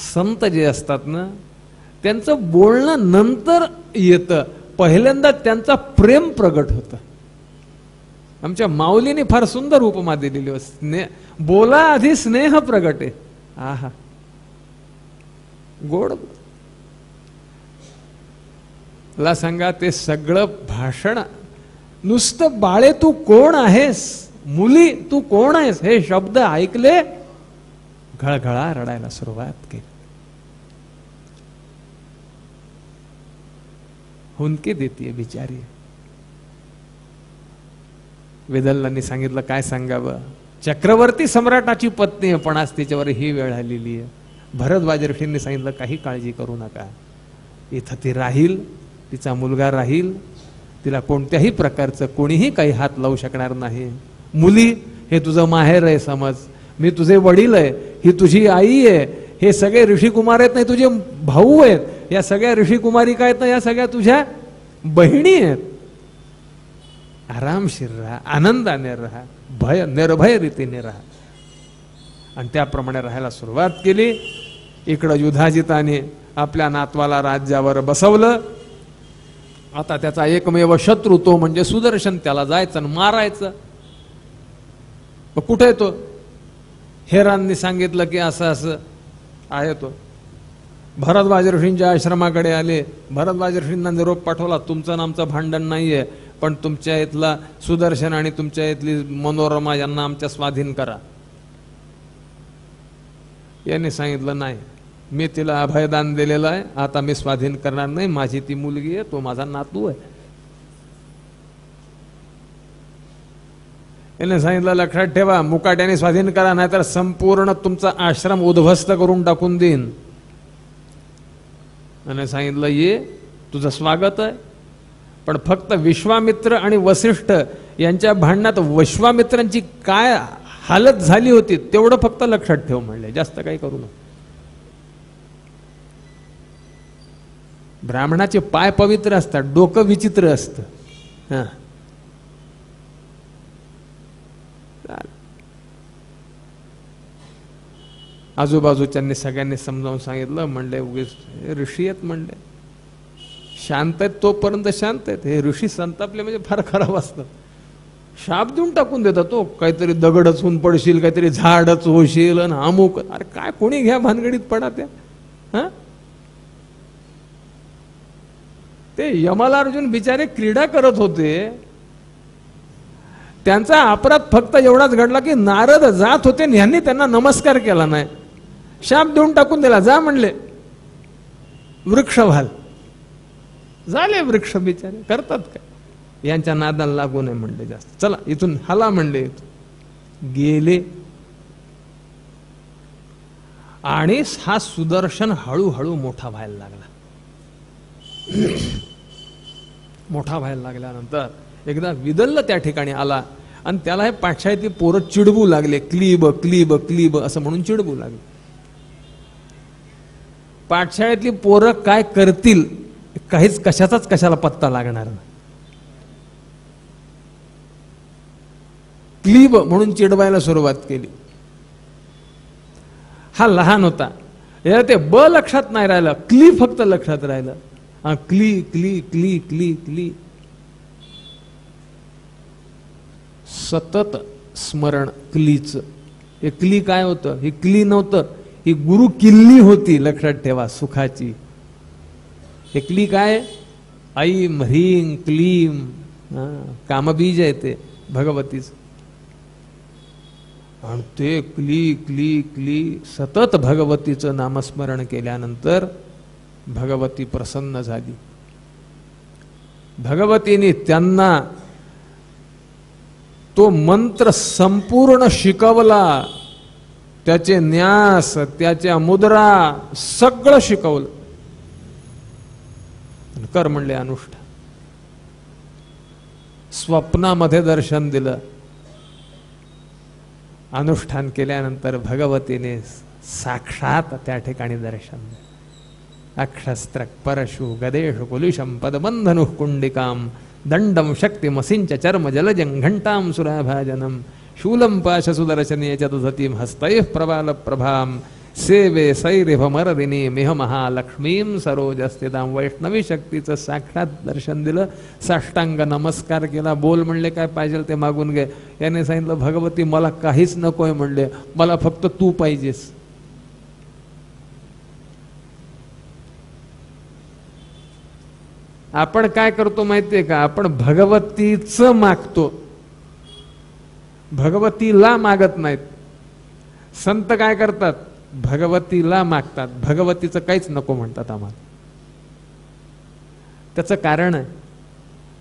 संत जे असतात ना, त्यांचं बोलणं नंतर येतं, पहिल्यांदा त्यांचा प्रेम प्रगट होतं. आमच्या माऊलीने फार सुंदर उपमा दिलेली आहे. बोला आधी स्नेह प्रगटे. आहा, गोड. मला सांगा, ते सगळं भाषण नुसतं बाळे तू कोण आहेस, मुली तू कोण आहेस, हे शब्द ऐकले, घळघळा रडायला सुरुवात केली. हुंदके देतीये बिचारी. विदल्लांनी सांगितलं, काय सांगावं, चक्रवर्ती सम्राटाची पत्नी आहे, पण आज तिच्यावर ही वेळ आलेली आहे. भरद्वाज ऋषींनी सांगितलं, काही काळजी करू नका, इथं ती राहील, तिचा मुलगा राहील, तिला कोणत्याही प्रकारचं कोणीही काही हात लावू शकणार नाही. मुली, हे तुझं माहेर आहे समज, मी तुझे वडील आहे, ही तुझी आई आहे, हे सगळे ऋषिकुमार आहेत नाही तुझे भाऊ आहेत, या सगळ्या ऋषिकुमारिका आहेत ना, या सगळ्या तुझ्या बहिणी आहेत. आरामशीर राहा, आनंदाने राहा, निर्भय रीतीने राहा. आणि त्याप्रमाणे राहायला सुरुवात केली. इकडं युधाजिताने आपल्या नातवाला राज्यावर बसवलं. आता त्याचा एकमेव शत्रू तो म्हणजे सुदर्शन, त्याला जायचं आणि मारायचं. कुठे तो? हेरांनी सांगितलं की असं असं आहे तो. भरद्वाज ऋषींच्या आश्रमाकडे आले. भरद्वाज ऋषींना निरोप पाठवला, तुमचं आमचं भांडण नाहीये, पण तुमच्या इथला सुदर्शन आणि तुमच्या इथली मनोरमा यांना आमच्या स्वाधीन करा. यांनी सांगितलं, नाही, मी तिला अभयदान दिलेलं आहे, आता मी स्वाधीन करणार नाही, माझी ती मुलगी आहे, तो माझा नातू आहे. याने सांगितलं लक्षात ठेवा, मुकाट्याने स्वाधीन करा, नाहीतर संपूर्ण तुमचा आश्रम उद्ध्वस्त करून टाकून देईन. आणि सांगितलं ये तुझं स्वागत आहे, पण फक्त विश्वामित्र आणि वसिष्ठ यांच्या भांडणात विश्वामित्रांची काय हालत झाली होती तेवढं फक्त लक्षात ठेव म्हणले, जास्त काही करू नको. ब्राह्मणाचे पाय पवित्र असतात, डोकं विचित्र असतं. हा, आजूबाजूच्यांनी सगळ्यांनी समजावून सांगितलं. म्हणले उगीच ऋषी आहेत म्हणले, शांत आहेत तोपर्यंत शांत आहेत, हे ऋषी संतापले म्हणजे फार खराब असतात. शाप देऊन टाकून देतात तो, काहीतरी दगडच होऊन पडशील, काहीतरी झाडच होशील आणि अमुक. अरे काय कोणी घ्या भानगडीत पडा त्या. हा, ते यमलार्जुन बिचारे क्रीडा करत होते, त्यांचा अपराध फक्त एवढाच घडला की नारद जात होते आणि ह्यांनी त्यांना नमस्कार केला नाही, शाप देऊन टाकून दिला. जा म्हणले वृक्ष व्हाल. झाले वृक्ष, बिचारे करतात काय, यांच्या नादाला लागू नये म्हणले जास्त. चला इथून हाला म्हणले, गेले. आणि हा सुदर्शन हळूहळू मोठा व्हायला लागला. मोठा व्हायला लागल्यानंतर एकदा विदल्ल त्या ठिकाणी आला आणि त्याला हे पाठशाळेतली पोरं चिडवू लागले, क्लीब क्लीब क्लीब असं म्हणून चिडवू लागले. पाठशाळेतली पोरं काय करतील काहीच कशाचाच कशाला पत्ता लागणार नाही. क्लीब म्हणून चिडवायला सुरुवात केली. हा लहान होता, याला ते ब लक्षात नाही राहिलं, क्ली फक्त लक्षात राहिलं. हा क्ली क्ली क्ली क्ली क्ली, सतत स्मरण क्लीच. हे क्ली काय होतं, हे क्ली नव्हतं, ही गुरु किल्ली होती, लक्षात ठेवा, सुखाची. हे क्ली काय, ऐम ह्रीं क्लीम, कामबीज आहे ते भगवतीच. आणि ते क्ली क्ली क्ली सतत भगवतीचं नामस्मरण केल्यानंतर भगवती प्रसन्न झाली. भगवतीने त्यांना तो मंत्र संपूर्ण शिकवला, त्याचे न्यास, त्याच्या मुद्रा सगळं शिकवलं. कर म्हणले अनुष्ठान. स्वप्नामध्ये दर्शन दिलं. अनुष्ठान केल्यानंतर भगवतीने साक्षात त्या ठिकाणी दर्शन दिलं. अक्षस्त्र परशु गदेशु कुलिशम पदबंधनु कुंडिकाम दंडम शक्तिमसिंच चर्म जलजं घंटाम सुराभाजनम शूलं पाशसुदर्शने चतुधतीं हस्तैः प्रबाल प्रभाम सेवे सैरिभ मरदिनी मिह महालक्ष्मीं सरोजस्थितां. वैष्णवी शक्तीचं साक्षात दर्शन दिलं. साष्टांग नमस्कार केला. बोल म्हणले काय पाहिजे ते मागून घे. याने सांगितलं भगवती मला काहीच नकोय म्हणले, मला फक्त तू पाहिजेस. आपण काय करतो माहितीये का, आपण भगवतीचं मागतो, भगवतीला मागत नाहीत. संत काय करतात, भगवतीला मागतात, भगवतीचं काहीच नको म्हणतात आम्हाला. त्याचं कारण आहे,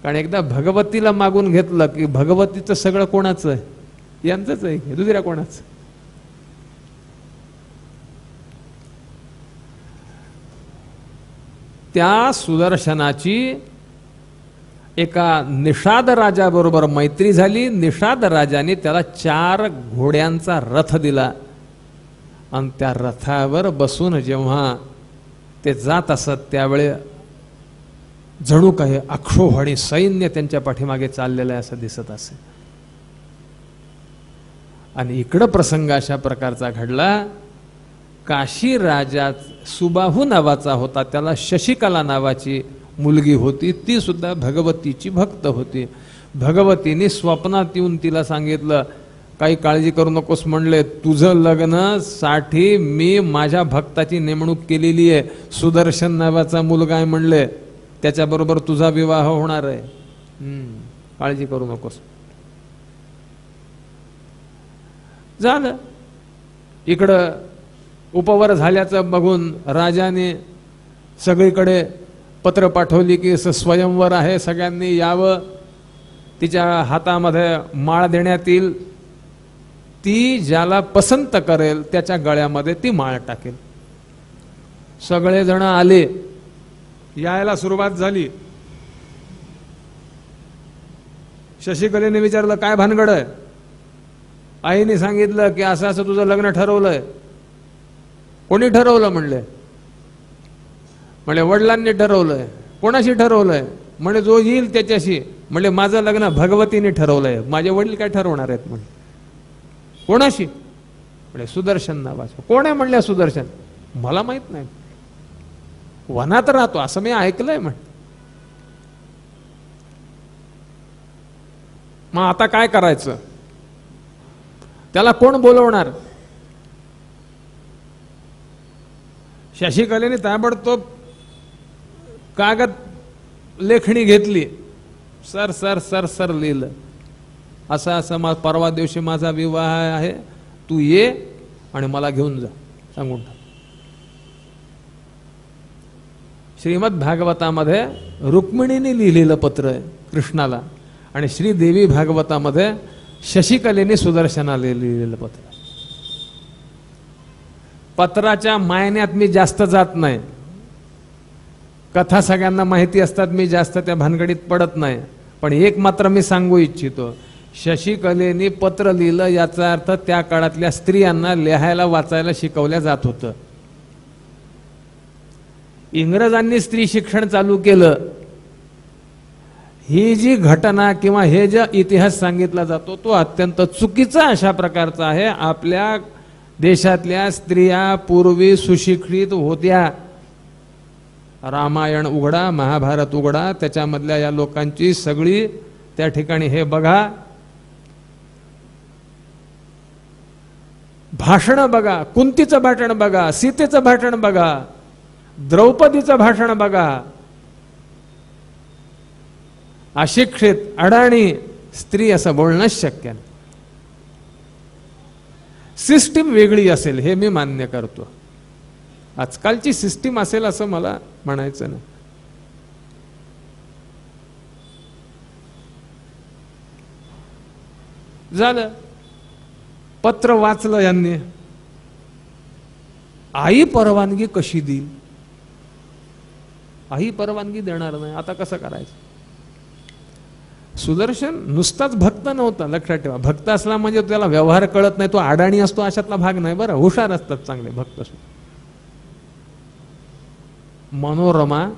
कारण एकदा भगवतीला मागून घेतलं की भगवतीचं सगळं कोणाचं आहे, यांचंच आहे, दुसऱ्या कोणाचं. त्या सुदर्शनाची एका निषाद राजाबरोबर मैत्री झाली. निषाद राजाने त्याला 4 घोड्यांचा रथ दिला आणि त्या रथावर बसून जेव्हा ते जात असत त्यावेळे जणू काही अक्षोहिणी सैन्य त्यांच्या पाठीमागे चाललेलं आहे असं दिसत असे. आणि इकडं प्रसंग अशा प्रकारचा घडला. काशी राजा सुबाहू नावाचा होता, त्याला शशिकला नावाची मुलगी होती, ती सुद्धा भगवतीची भक्त होती. भगवतीने स्वप्नात येऊन तिला सांगितलं काही काळजी करू नकोस म्हणले, तुझं लग्न साठी मी माझ्या भक्ताची नेमणूक केलेली आहे, सुदर्शन नावाचा मुलगा आहे म्हणले, त्याच्याबरोबर तुझा विवाह होणार आहे, काळजी करू नकोस. झालं. इकडं उपवर झाल्याचं बघून राजाने सगळीकडे पत्र पाठवली की स्वयंवर आहे, सगळ्यांनी यावं. तिच्या हातामध्ये माळ देण्यात येईल, ती ज्याला पसंत करेल त्याच्या गळ्यामध्ये ती माळ टाकेल. सगळेजण आले, यायला सुरुवात झाली. शशिकलेने विचारलं, काय भानगड आहे? आईने सांगितलं की असं असं तुझं लग्न ठरवलंय. कोणी ठरवलं म्हणले? वडिलांनी ठरवलंय. कोणाशी ठरवलंय? म्हणजे जो येईल त्याच्याशी. म्हणजे माझं लग्न भगवतीने ठरवलंय, माझे वडील काय ठरवणार आहेत? म्हणजे कोणाशी? म्हणजे सुदर्शन नावाचं. कोण आहे म्हणल्या सुदर्शन? मला माहित नाही, वनात राहतो असं मी ऐकलंय. मग आता काय करायचं? त्याला कोण बोलवणार? शशिकलेने ताबडतोब कागद लेखणी घेतली, सर सर सर सर लिहिलं, असं असं परवा दिवशी माझा विवाह आहे, तू ये आणि मला घेऊन जा सांगून टाक. श्रीमद भागवतामध्ये रुक्मिणीने लिहिलेलं पत्र आहे कृष्णाला, आणि श्रीदेवी भागवतामध्ये शशिकलेने सुदर्शनाला लिहिलेलं पत्र. पत्राच्या मायन्यात मी जास्त जात नाही, कथा सगळ्यांना माहिती असतात, मी जास्त त्या भानगडीत पडत नाही. पण एक मात्र मी सांगू इच्छितो, शशिकलेने पत्र लिहिलं याचा अर्थ त्या काळातल्या स्त्रियांना लिहायला वाचायला शिकवल्या जात होतं. इंग्रजांनी स्त्री शिक्षण चालू केलं, ही जी घटना किंवा हे जे इतिहास सांगितला जातो तो अत्यंत चुकीचा अशा प्रकारचा आहे. आपल्या देशातल्या स्त्रिया पूर्वी सुशिक्षित होत्या. रामायण उघडा, महाभारत उघडा, त्याच्यामधल्या या लोकांची सगळी त्या ठिकाणी हे बघा, भाषण बघा, कुंतीचं भाषण बघा, सीतेचं भाषण बघा, द्रौपदीचं भाषण बघा. अशिक्षित अडाणी स्त्री असं बोलणंच शक्य नाही. सिस्टीम वेगळी असेल हे मी मान्य करतो, आजकालची सिस्टीम असेल असं मला म्हणायचं नाही. झालं, पत्र वाचलं यांनी. आई परवानगी कशी देईल? आई परवानगी देणार नाही, आता कसं करायचं? सुदर्शन नुसताच भक्त नव्हता, लक्षात ठेवा. भक्त असला म्हणजे त्याला व्यवहार कळत नाही, तो अडाणी असतो अशातला भाग नाही बरं, हुशार असतात चांगले भक्त. मनोरमा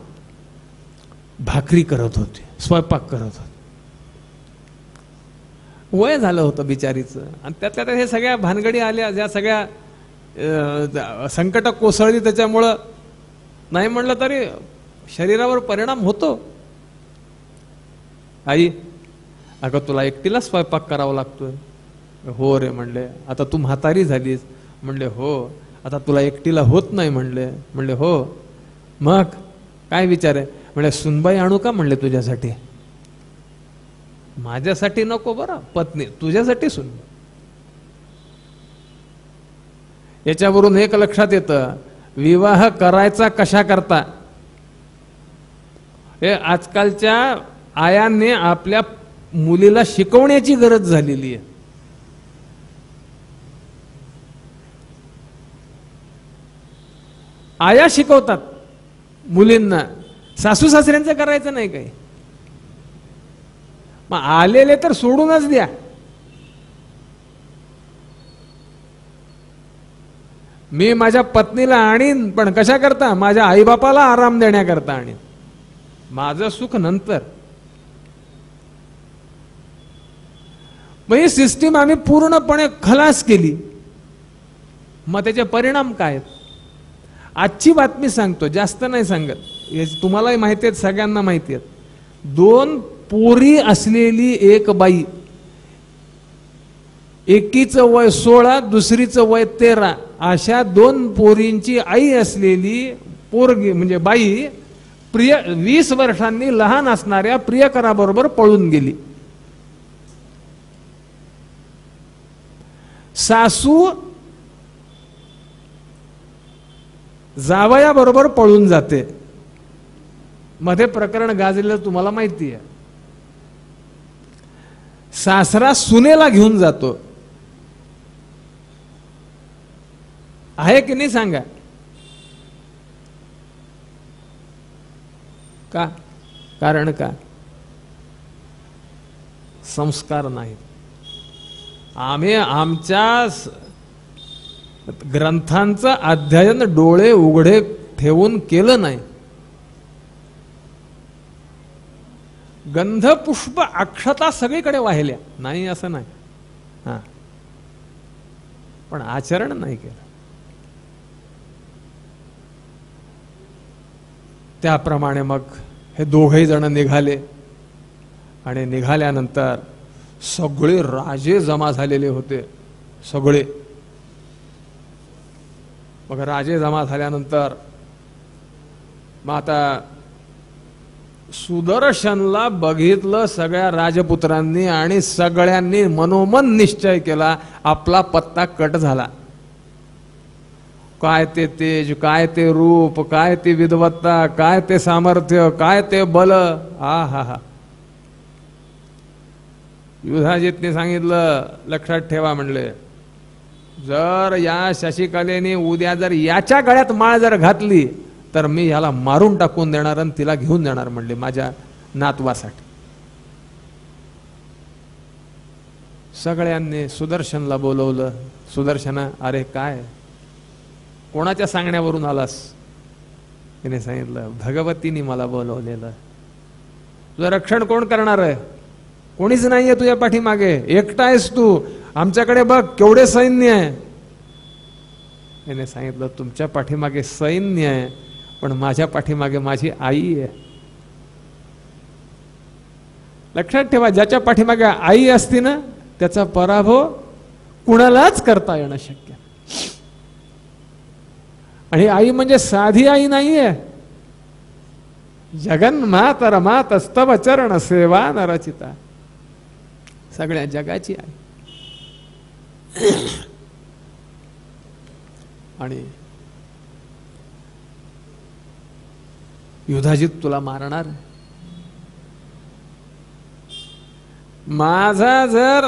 भाकरी करत होते, स्वयंपाक करत होते. वय झालं होतं बिचारीचं, आणि त्यातल्या हे सगळ्या भानगडी आल्या, ज्या सगळ्या संकट कोसळली, त्याच्यामुळं नाही म्हणलं तरी शरीरावर परिणाम होतो. आई, अगं तुला एकटीला स्वयंपाक करावा लागतोय? हो रे म्हणले. आता तू म्हातारी झालीस? म्हणले हो. आता तुला एकटीला होत नाही? म्हणले हो. मग काय विचार आहे? म्हणले सुनबाई आणू का? म्हणले तुझ्यासाठी. माझ्यासाठी नको बरं पत्नी, तुझ्यासाठी सुनबाई. याच्यावरून एक लक्षात येतं, विवाह करायचा कशा करता हे आजकालच्या आयांनी आपल्या मुलीला शिकवण्याची गरज झालेली आहे. आया शिकवतात मुलींना, सासू सासऱ्यांचं करायचं नाही काही. मग आलेले तर सोडूनच द्या. मी माझ्या पत्नीला आणीन, पण कशा करता? माझ्या आईबापाला आराम देण्याकरता आणीन, माझं सुख नंतर. मग ही सिस्टीम आम्ही पूर्णपणे खलास केली. मग त्याचे परिणाम काय? आजची बातमी सांगतो, जास्त नाही सांगत, हे तुम्हालाही माहिती आहेत, सगळ्यांना माहिती आहेत. 2 पोरी असलेली एक बाई, एकीचं वय 16, दुसरीचं वय 13, अशा 2 पोरींची आई असलेली पोरगी म्हणजे बाई 20 वर्षांनी लहान असणाऱ्या प्रियकराबरोबर पळून गेली. सासू जावयाबरोबर पळून जाते. मध्ये प्रकरण गाजलेलं तुम्हाला माहिती आहे. सासरा सुनेला घेऊन जातो, आहे की नाही सांगा? का? कारण का? संस्कार नाहीत. आम्ही आमच्या ग्रंथांचं अध्ययन डोळे उघडे ठेवून केलं नाही. गंध पुष्प अक्षता सगळीकडे वाहिल्या नाही असं नाही, हा, पण आचरण नाही केलं. त्याप्रमाणे मग हे दोघेही जण निघाले आणि निघाल्यानंतर सगळे राजे जमा झालेले होते, सगळे. मग राजे जमा झाल्यानंतर मग आता सुदर्शनला बघितलं सगळ्या राजपुत्रांनी आणि सगळ्यांनी मनोमन निश्चय केला, आपला पत्ता कट झाला. काय ते तेज, काय ते रूप, काय ते विद्वत्ता, काय ते सामर्थ्य, काय ते बल, हा हा हा. युधाजितने सांगितलं, लक्षात ठेवा म्हणले, जर या शशिकलेने उद्या जर याच्या गळ्यात माळ जर घातली तर मी ह्याला मारून टाकून देणार आणि तिला घेऊन जाणार म्हणले माझ्या नातवासाठी. सगळ्यांनी सुदर्शनला बोलवलं. सुदर्शना, अरे काय, कोणाच्या सांगण्यावरून आलास? तिने सांगितलं, भगवतीने मला बोलवलेलं. तुझं रक्षण कोण करणार आहे? कोणीच नाहीये तुझ्या पाठीमागे, एकटा आहेस तू. आमच्याकडे बघ केवढे सैन्य आहे. तिने सांगितलं, तुमच्या पाठीमागे सैन्य आहे, पण माझ्या पाठीमागे माझी आई आहे. लक्षात ठेवा, ज्याच्या पाठीमागे आई असती ना त्याचा पराभव कुणालाच करता येणं शक्य. आणि आई म्हणजे साधी आई नाहीये, जगन्मातर मातस्तव चरण सेवा नरचिता, सगळ्या जगाची आई. आणि युधाजित तुला मारणार. माझा जर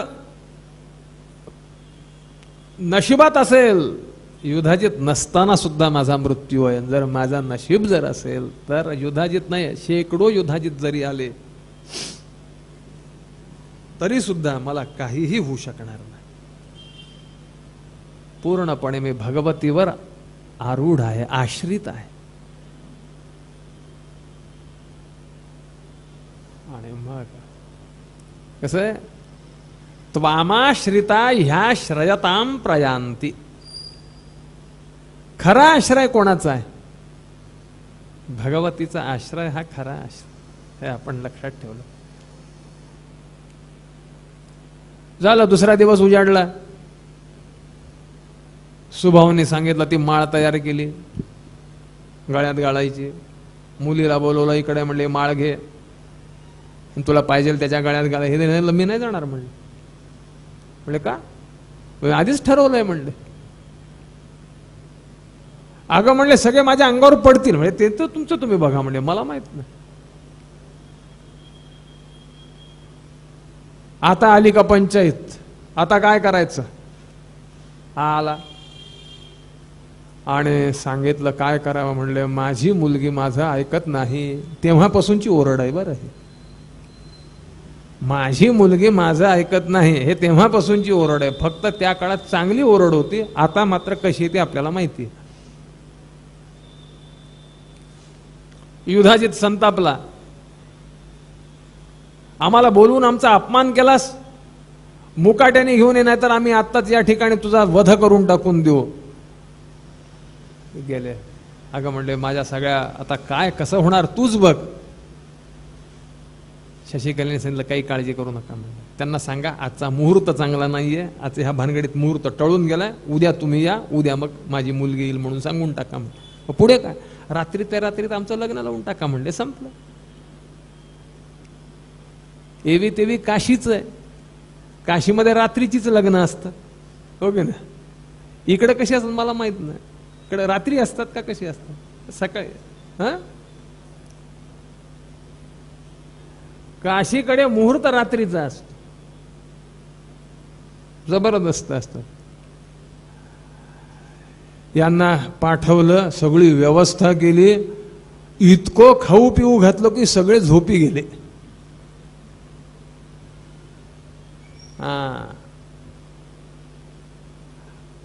नशिबात असेल, युधाजित नसताना सुद्धा माझा मृत्यू आहे. जर माझा नशीब जर असेल तर युधाजित नाही, शेकडो युधाजित जरी आले तरी सुद्धा मला काहीही होऊ शकणार नाही. पूर्णपणे मी भगवतीवर आरूढ आहे, आश्रित आहे. आणि मग कसं आहे, त्वामाश्रिता ह्या श्रयताम प्रयांती. खरा आश्रय कोणाचा आहे? भगवतीचा आश्रय हा खरा आश्रय, हे आपण लक्षात ठेवलं. झालं, दुसरा दिवस उजाडला. सुभावने सांगितलं, ती माळ तयार केली, गळ्यात घालायची. मुलीला बोलवलं, इकडे म्हणले माळ घे, तुला पाहिजे त्याच्या गळ्यात घाला. हे मी नाही जाणार म्हणले. म्हणले का? आधीच ठरवलंय म्हणले. अगं म्हणले सगळे माझ्या अंगावर पडतील. म्हणजे ते तर तुमचं तुम्ही बघा म्हणले, मला माहित नाही. आता आली का पंचायत, आता काय करायचं? आला आणि सांगितलं काय करावं. म्हणले माझी मुलगी माझं ऐकत नाही. तेव्हापासूनची ओरड आहे बरं ही. माझी मुलगी माझं ऐकत नाही हे तेव्हापासूनची ओरड आहे. फक्त त्या काळात चांगली ओरड होती, आता मात्र कशी ते आपल्याला माहिती आहे. युधाजित संतापला, आम्हाला बोलवून आमचा अपमान केलास, मुकाट्याने घेऊन ये, नाही तर आम्ही आत्ताच या ठिकाणी तुझा वध करून टाकून देऊ. गेले. अगं म्हणले माझ्या सगळ्या आता काय कसं होणार तूच बघ. शशिकलेने सांगितलं काही काळजी करू नका म्हणले. त्यांना सांगा आजचा मुहूर्त चांगला नाहीये, आज ह्या भानगडीत मुहूर्त टळून गेलाय, उद्या तुम्ही या, उद्या मग माझी मुलगी येईल म्हणून सांगून टाका म्हणले. पुढे काय, रात्री त्या रात्रीत आमचं लग्न लावून टाका म्हणले, संपलं. एवी तेवी काशीच आहे, काशीमध्ये रात्रीचीच लग्न असतं, हो की ना. इकडे कशी असतात मला माहित नाही, इकडे रात्री असतात का कशी असतात सकाळी. हा, काशीकडे मुहूर्त रात्रीचा असतो. जबरदस्त असतात. यांना पाठवलं, सगळी व्यवस्था केली, इतकं खाऊ पिऊ घातलं की सगळे झोपी गेले.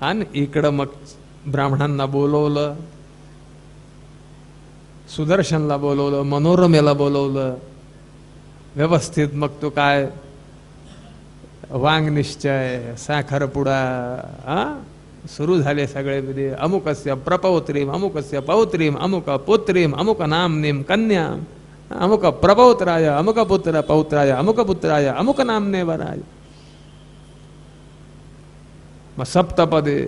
आणि इकडं मग ब्राह्मणांना बोलवलं, सुदर्शनला बोलवलं, मनोरमेला बोलवलं, व्यवस्थित मग तो काय वांग निश्चय, साखरपुडा सुरू झाले सगळे विधी. अमुकस्य प्रपौत्रीम, अमुकस्य पौत्रीम, अमुक पुत्रीम, अमुक नामनीम कन्या, अमुक प्रपौत्राय, अमुक पुत्र पौत्राय, अमुक पुत्राय, अमुक नामने वराय. मग सप्तपदे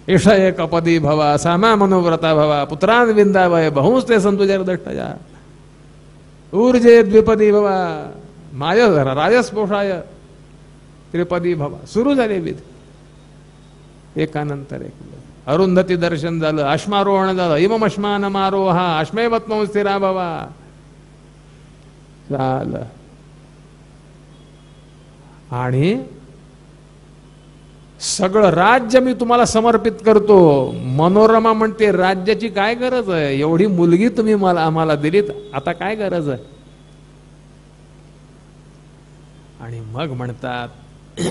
एष एकपदी भवा, सामा मनोव्रता भवा, पुत्रान विंदावय, बहुंस्ते संतुजरदष्टया, ऊर्जे द्विपदी भवा, माय राजस्पोषाय त्रिपदी भवा. सुरू झाले विधी एकानंतर एक. अरुंधती दर्शन झालं, अश्मारोहण झालं, इमम अश्मान मारोहा, अश्मैवत्म स्थिरा भवा. झालं. आणि सगळं राज्य मी तुम्हाला समर्पित करतो. मनोरमा म्हणते राज्याची काय गरज आहे, एवढी मुलगी तुम्ही आम्हाला दिलीत, आता काय गरज आहे. आणि मग म्हणतात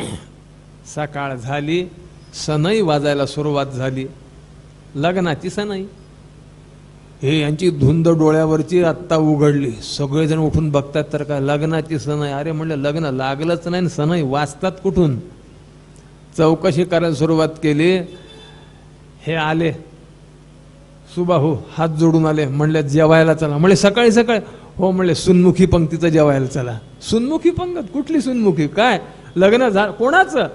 सकाळ झाली, सनई वाजायला सुरुवात झाली, लग्नाची सनई. हे यांची धुंद डोळ्यावरची आत्ता उघडली. सगळेजण उठून बघतात तर काय लग्नाची सनई. अरे म्हणलं लग्न लागलंच नाही, सनई वाजतात कुठून. चौकशी करायला सुरुवात केली. हे आले सुबाहू, हात जोडून आले, म्हणले जेवायला चला. म्हणले सकाळी सकाळी? हो म्हणले सुन्मुखी पंक्तीचं जेवायला चला. सुन्मुखी पंगत? कुठली सुन्मुखी? काय लग्न झालं कोणाचं?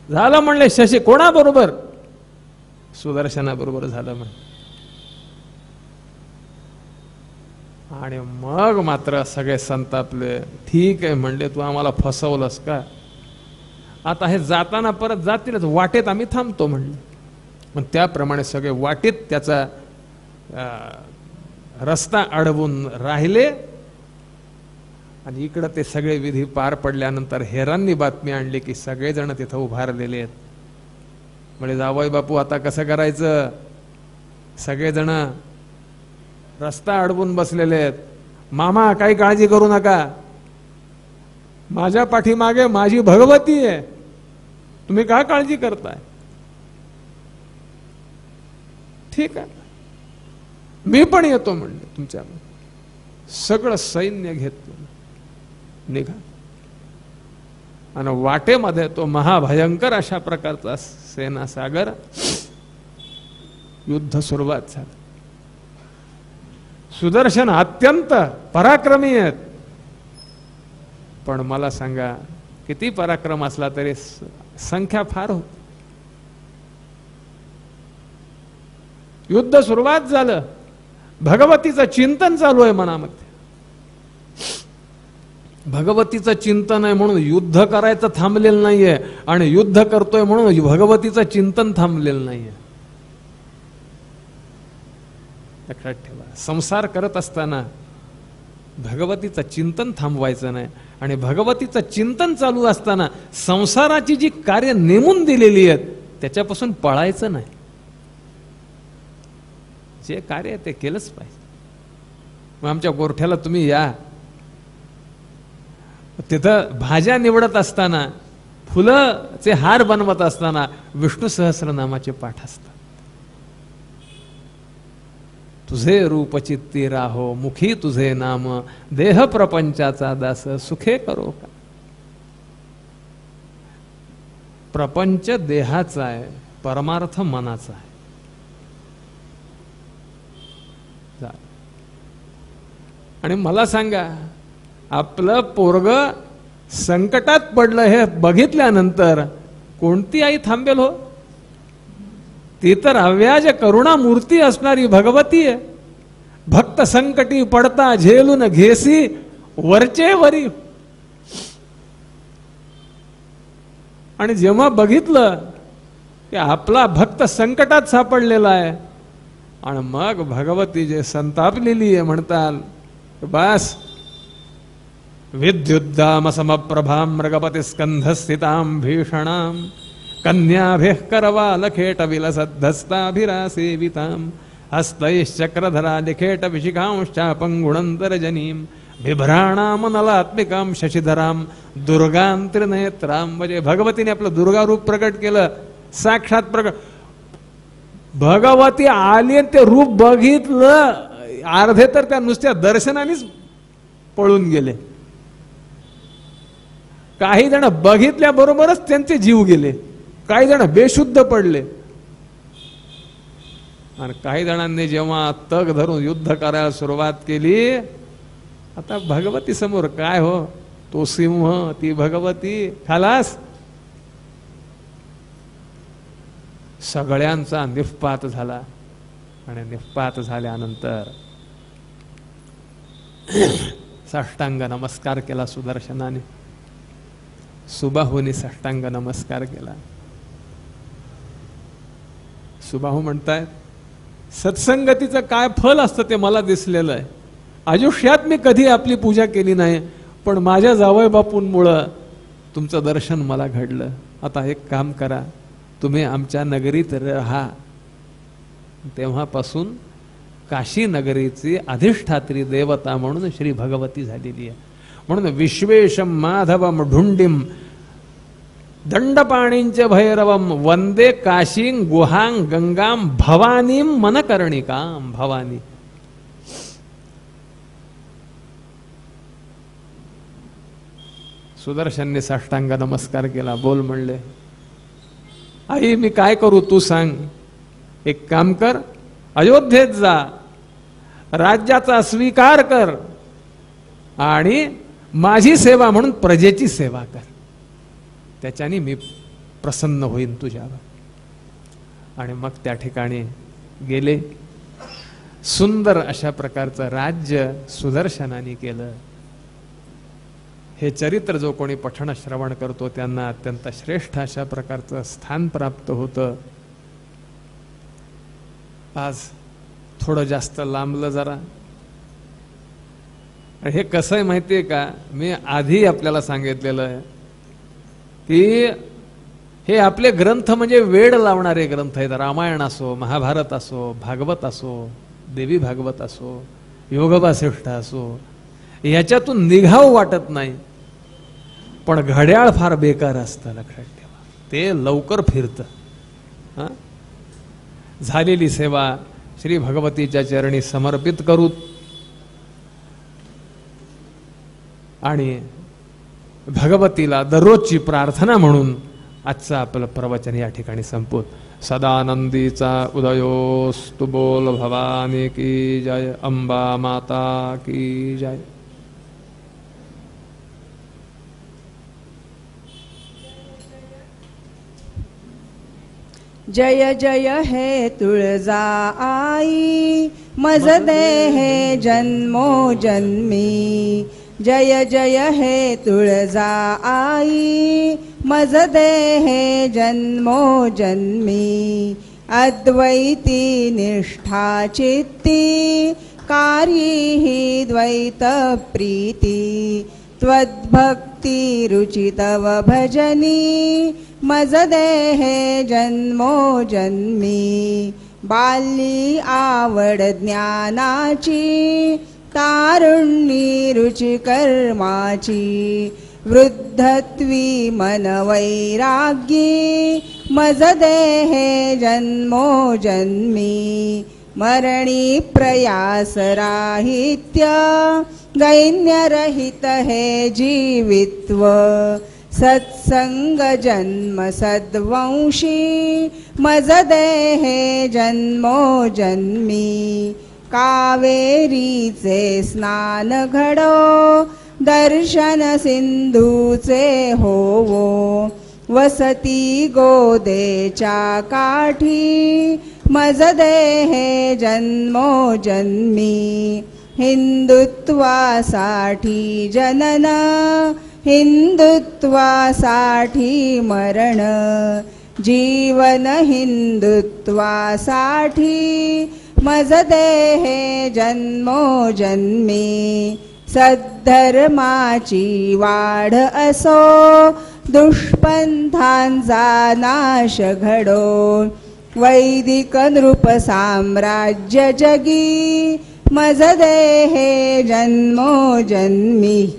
झालं म्हणले शशी. कोणाबरोबर? सुदर्शनाबरोबर झालं म्हणे. आणि मग मात्र सगळे संतापले. ठीक आहे म्हणले, तू आम्हाला फसवलंस का? आता हे जाताना परत जातीलच, वाटेत आम्ही थांबतो म्हणले. मग त्याप्रमाणे सगळे वाटेत त्याचा रस्ता अडवून राहिले. आणि इकडं ते सगळे विधी पार पडल्यानंतर हेरांनी बातमी आणली की सगळेजण तिथं उभारलेले आहेत. म्हणजे जावई बापू आता कसं करायचं? सगळेजण रस्ता अडवून बसलेले आहेत. मामा काही काळजी करू नका, माझ्या पाठीमागे माझी भगवती आहे, तुम्ही का काळजी करताय? ठीक आहे, मी पण येतो म्हणले तुमच्या. सगळं सैन्य घेतलं, निघा. आणि वाटेमध्ये तो महाभयंकर अशा प्रकारचा सेनासागर, युद्ध सुरुवात झालं. सुदर्शन अत्यंत पराक्रमी आहेत, पण मला सांगा किती पराक्रम असला तरी संख्या फार होती. युद्ध सुरुवात झालं, भगवतीचं चिंतन चालू आहे मनामध्ये. भगवतीचं चिंतन आहे म्हणून युद्ध करायचं थांबलेलं नाहीये, आणि युद्ध करतोय म्हणून भगवतीचं चिंतन थांबलेलं नाहीये. लक्षात ठेवा, संसार करत असताना भगवतीचं चिंतन थांबवायचं नाही, आणि भगवतीचं चिंतन चालू असताना संसाराची जी कार्य नेमून दिलेली आहेत त्याच्यापासून पळायचं नाही. जे कार्य आहे ते केलंच पाहिजे. मग आमच्या गोरठ्याला तुम्ही या, तिथं भाज्या निवडत असताना, फुलंचे हार बनवत असताना विष्णू सहस्रनामाचे पाठ असतात. तुझे रूप चित्ती राहो, मुखी तुझे नाम, देह प्रपंचाचा दास, सुखे करो का. प्रपंच देहाचा आहे, परमार्थ मनाचा आहे. आणि मला सांगा, आपलं पोरग संकटात पडलं हे बघितल्यानंतर कोणती आई थांबेल हो? ती तर अव्याज करुणा मूर्ती असणारी भगवती आहे. भक्त संकटी पडता झेलून घेसी वरचे वरी. आणि जेव्हा बघितलं की आपला भक्त संकटात सापडलेला आहे, आणि मग भगवती जे संतापलेली आहे, म्हणतात बस विद्युद्दाम समप्रभां मृगपतिस्कन्धस्थितां भीषणां कन्याभिः करवालखेटविलसद्धस्ताभिरासेवितां हस्तैश्चक्रधरा लिखेटविशिखांश्चापङ्गुणन्तरजनीं बिभ्राणामनलात्मिकां शशिधरां दुर्गां त्रिनेत्रां. म्हणजे भगवतीने आपलं दुर्गा रूप प्रकट केलं, साक्षात प्रकट. भगवती आली आणि ते रूप बघितलं, अर्धे तर त्या नुसत्या दर्शनानेच पळून गेले. काही जण बघितल्याबरोबरच त्यांचे जीव गेले, काही जण बेशुद्ध पडले. आणि काही जणांनी जेव्हा तग धरून युद्ध करायला सुरुवात केली, आता भगवती समोर काय हो, तो सिंह ती भगवती, खालास. सगळ्यांचा निष्पात झाला. आणि निष्पात झाल्यानंतर साष्टांग नमस्कार केला सुदर्शनाने, सुबाहूने साष्टांग नमस्कार केला. सुबाहू म्हणतायत, सत्संगतीचं काय फल असतं ते मला दिसलेलं आहे. आयुष्यात मी कधी आपली पूजा केली नाही, पण माझ्या जावई बापूंमुळं तुमचं दर्शन मला घडलं. आता एक काम करा, तुम्ही आमच्या नगरीत राहा. तेव्हापासून काशी नगरीची अधिष्ठात्री देवता म्हणून श्री भगवती झालेली आहे. म्हणून विश्वेशम माधवम ढुंडीम दंडपाणींच भैरवम वंदे काशीं गुहां गंगां भवानीं मनकर्णिकां. भवानी सुदर्शनने साष्टांग नमस्कार केला. बोल म्हणले, आई मी काय करू तू सांग. एक काम कर, अयोध्येत जा, राज्याचा स्वीकार कर आणि माझी सेवा म्हणून प्रजेची सेवा कर, त्याच्याने मी प्रसन्न होईन तुझ्यावर. आणि मग त्या ठिकाणी गेले. सुंदर अशा प्रकारचं राज्य सुदर्शनाने केलं. हे चरित्र जो कोणी पठण श्रवण करतो त्यांना अत्यंत श्रेष्ठ अशा प्रकारचं स्थान प्राप्त होतं. आज थोडं जास्त लांबलं जरा. हे कसं आहे माहिती आहे का, मी आधी आपल्याला सांगितलेलं आहे की हे आपले ग्रंथ म्हणजे वेड लावणारे ग्रंथ आहेत. रामायण असो, महाभारत असो, भागवत असो, देवी भागवत असो, योगवासिष्ठ असो, याच्यातून निघाव वाटत नाही, पण घड्याळ फार बेकार असतं, लक्षात ठेवा. ते लवकर फिरतं. झालेली सेवा श्री भगवतीच्या चरणी समर्पित करू आणि भगवतीला दररोजची प्रार्थना म्हणून आजचं आपलं प्रवचन या ठिकाणी संपवू. सदानंदीचा उदयोस्तु. बोल भवानी की जय. अंबा माता की जय. जय जय हे तुळजा आई, मज दे हे जन्मो जन्मी. जय जय हे तुळजा आई, मज दे हे जन्मो जन्मी. अद्वैती निष्ठा चित्ती, कार्ये हि द्वैत प्रीती. त्वद्भक्ती रुचि तव भजनी, मज दे हे जन्मो जन्मी. बाल्यी आवड ज्ञानाची, तारुण्यी रुचि कर्माची. वृद्धत्वी मन वैराग्ये, मज दे हे जन्मो जन्मी. मरणी प्रयास राहित्य, दैन्यरहित हे जीवित्व. सत्संग जन्म सद्वंशी, मज दे हे जन्मो जन्मी. कावेरीचे स्नान घडो, दर्शन सिंधूचे होवो. वसती गोदेच्या काठी, मज दे हे जन्मो जन्मी. हिंदुत्वासाठी जनन, हिंदुत्वासाठी मरण. जीवन हिंदुत्वासाठी, मज दे हे जन्मो जन्मी. सद्धर्माची वाढ असो, दुष्पंथांचा नाश घडो, वैदिक नृप साम्राज्य जगी, मज देहे जन्मोजन्मी,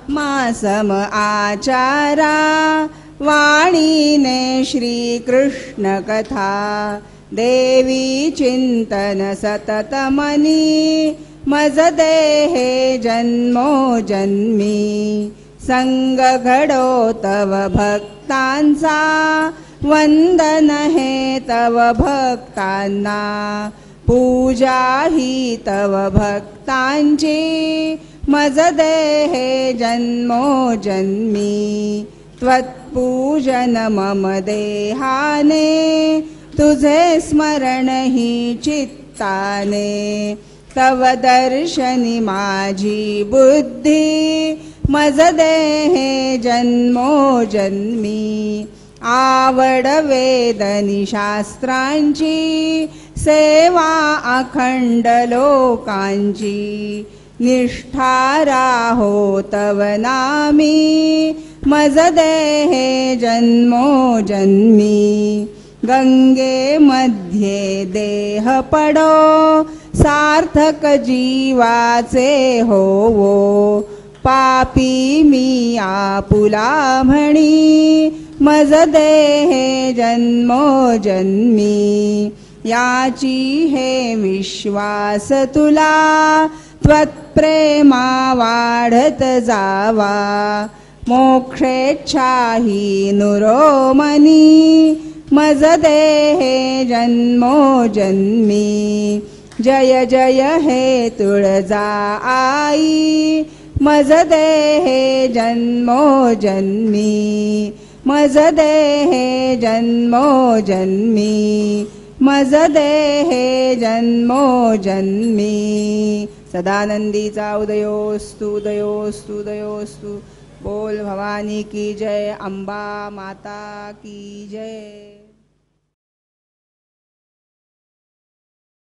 मासम आचारा, वाणीने श्रीकृष्ण कथा, देवी चिंतन सतत मनी, मज देहे जन्मोजन्मी, संग घडो तव भक्तांचा, वंदन हे तव भक्तांना, पूजा ही तव भक्तांची, मज देहे जन्मोजन्मी, त्वत्पूजन मम देहाने, तुझे स्मरण ही चित्ताने, तव दर्शनी माझी बुद्धी, मज देहे जन्मोजन्मी, आवड वेदनी शास्त्रांची, सेवा अखंड लोकांची, निष्ठा राहो तव नामी, मज देहे जन्मोजन्मी, गंगे मध्ये देह पडो, सार्थक जीवाचे होवो, पापी मी आपुला म्हणी, मज देहे जन्मोजन्मी, याची हे विश्वास तुला, त्वत्प्रेमा वाढत जावा, मोक्षेच्छा ही नुरोमनी, मज देहे जन्मोजन्मी, जय जय हे तुळजा आई, मज देहे जन्मोजन्मी, मज देहे जन्मोजन्मी, मज देहे जन्मोजन्मी, सदानंदीचा उदयोस्तु उदयोस्तु उदयोस्तु, बोल भवानी की जय, अंबा माता की जय.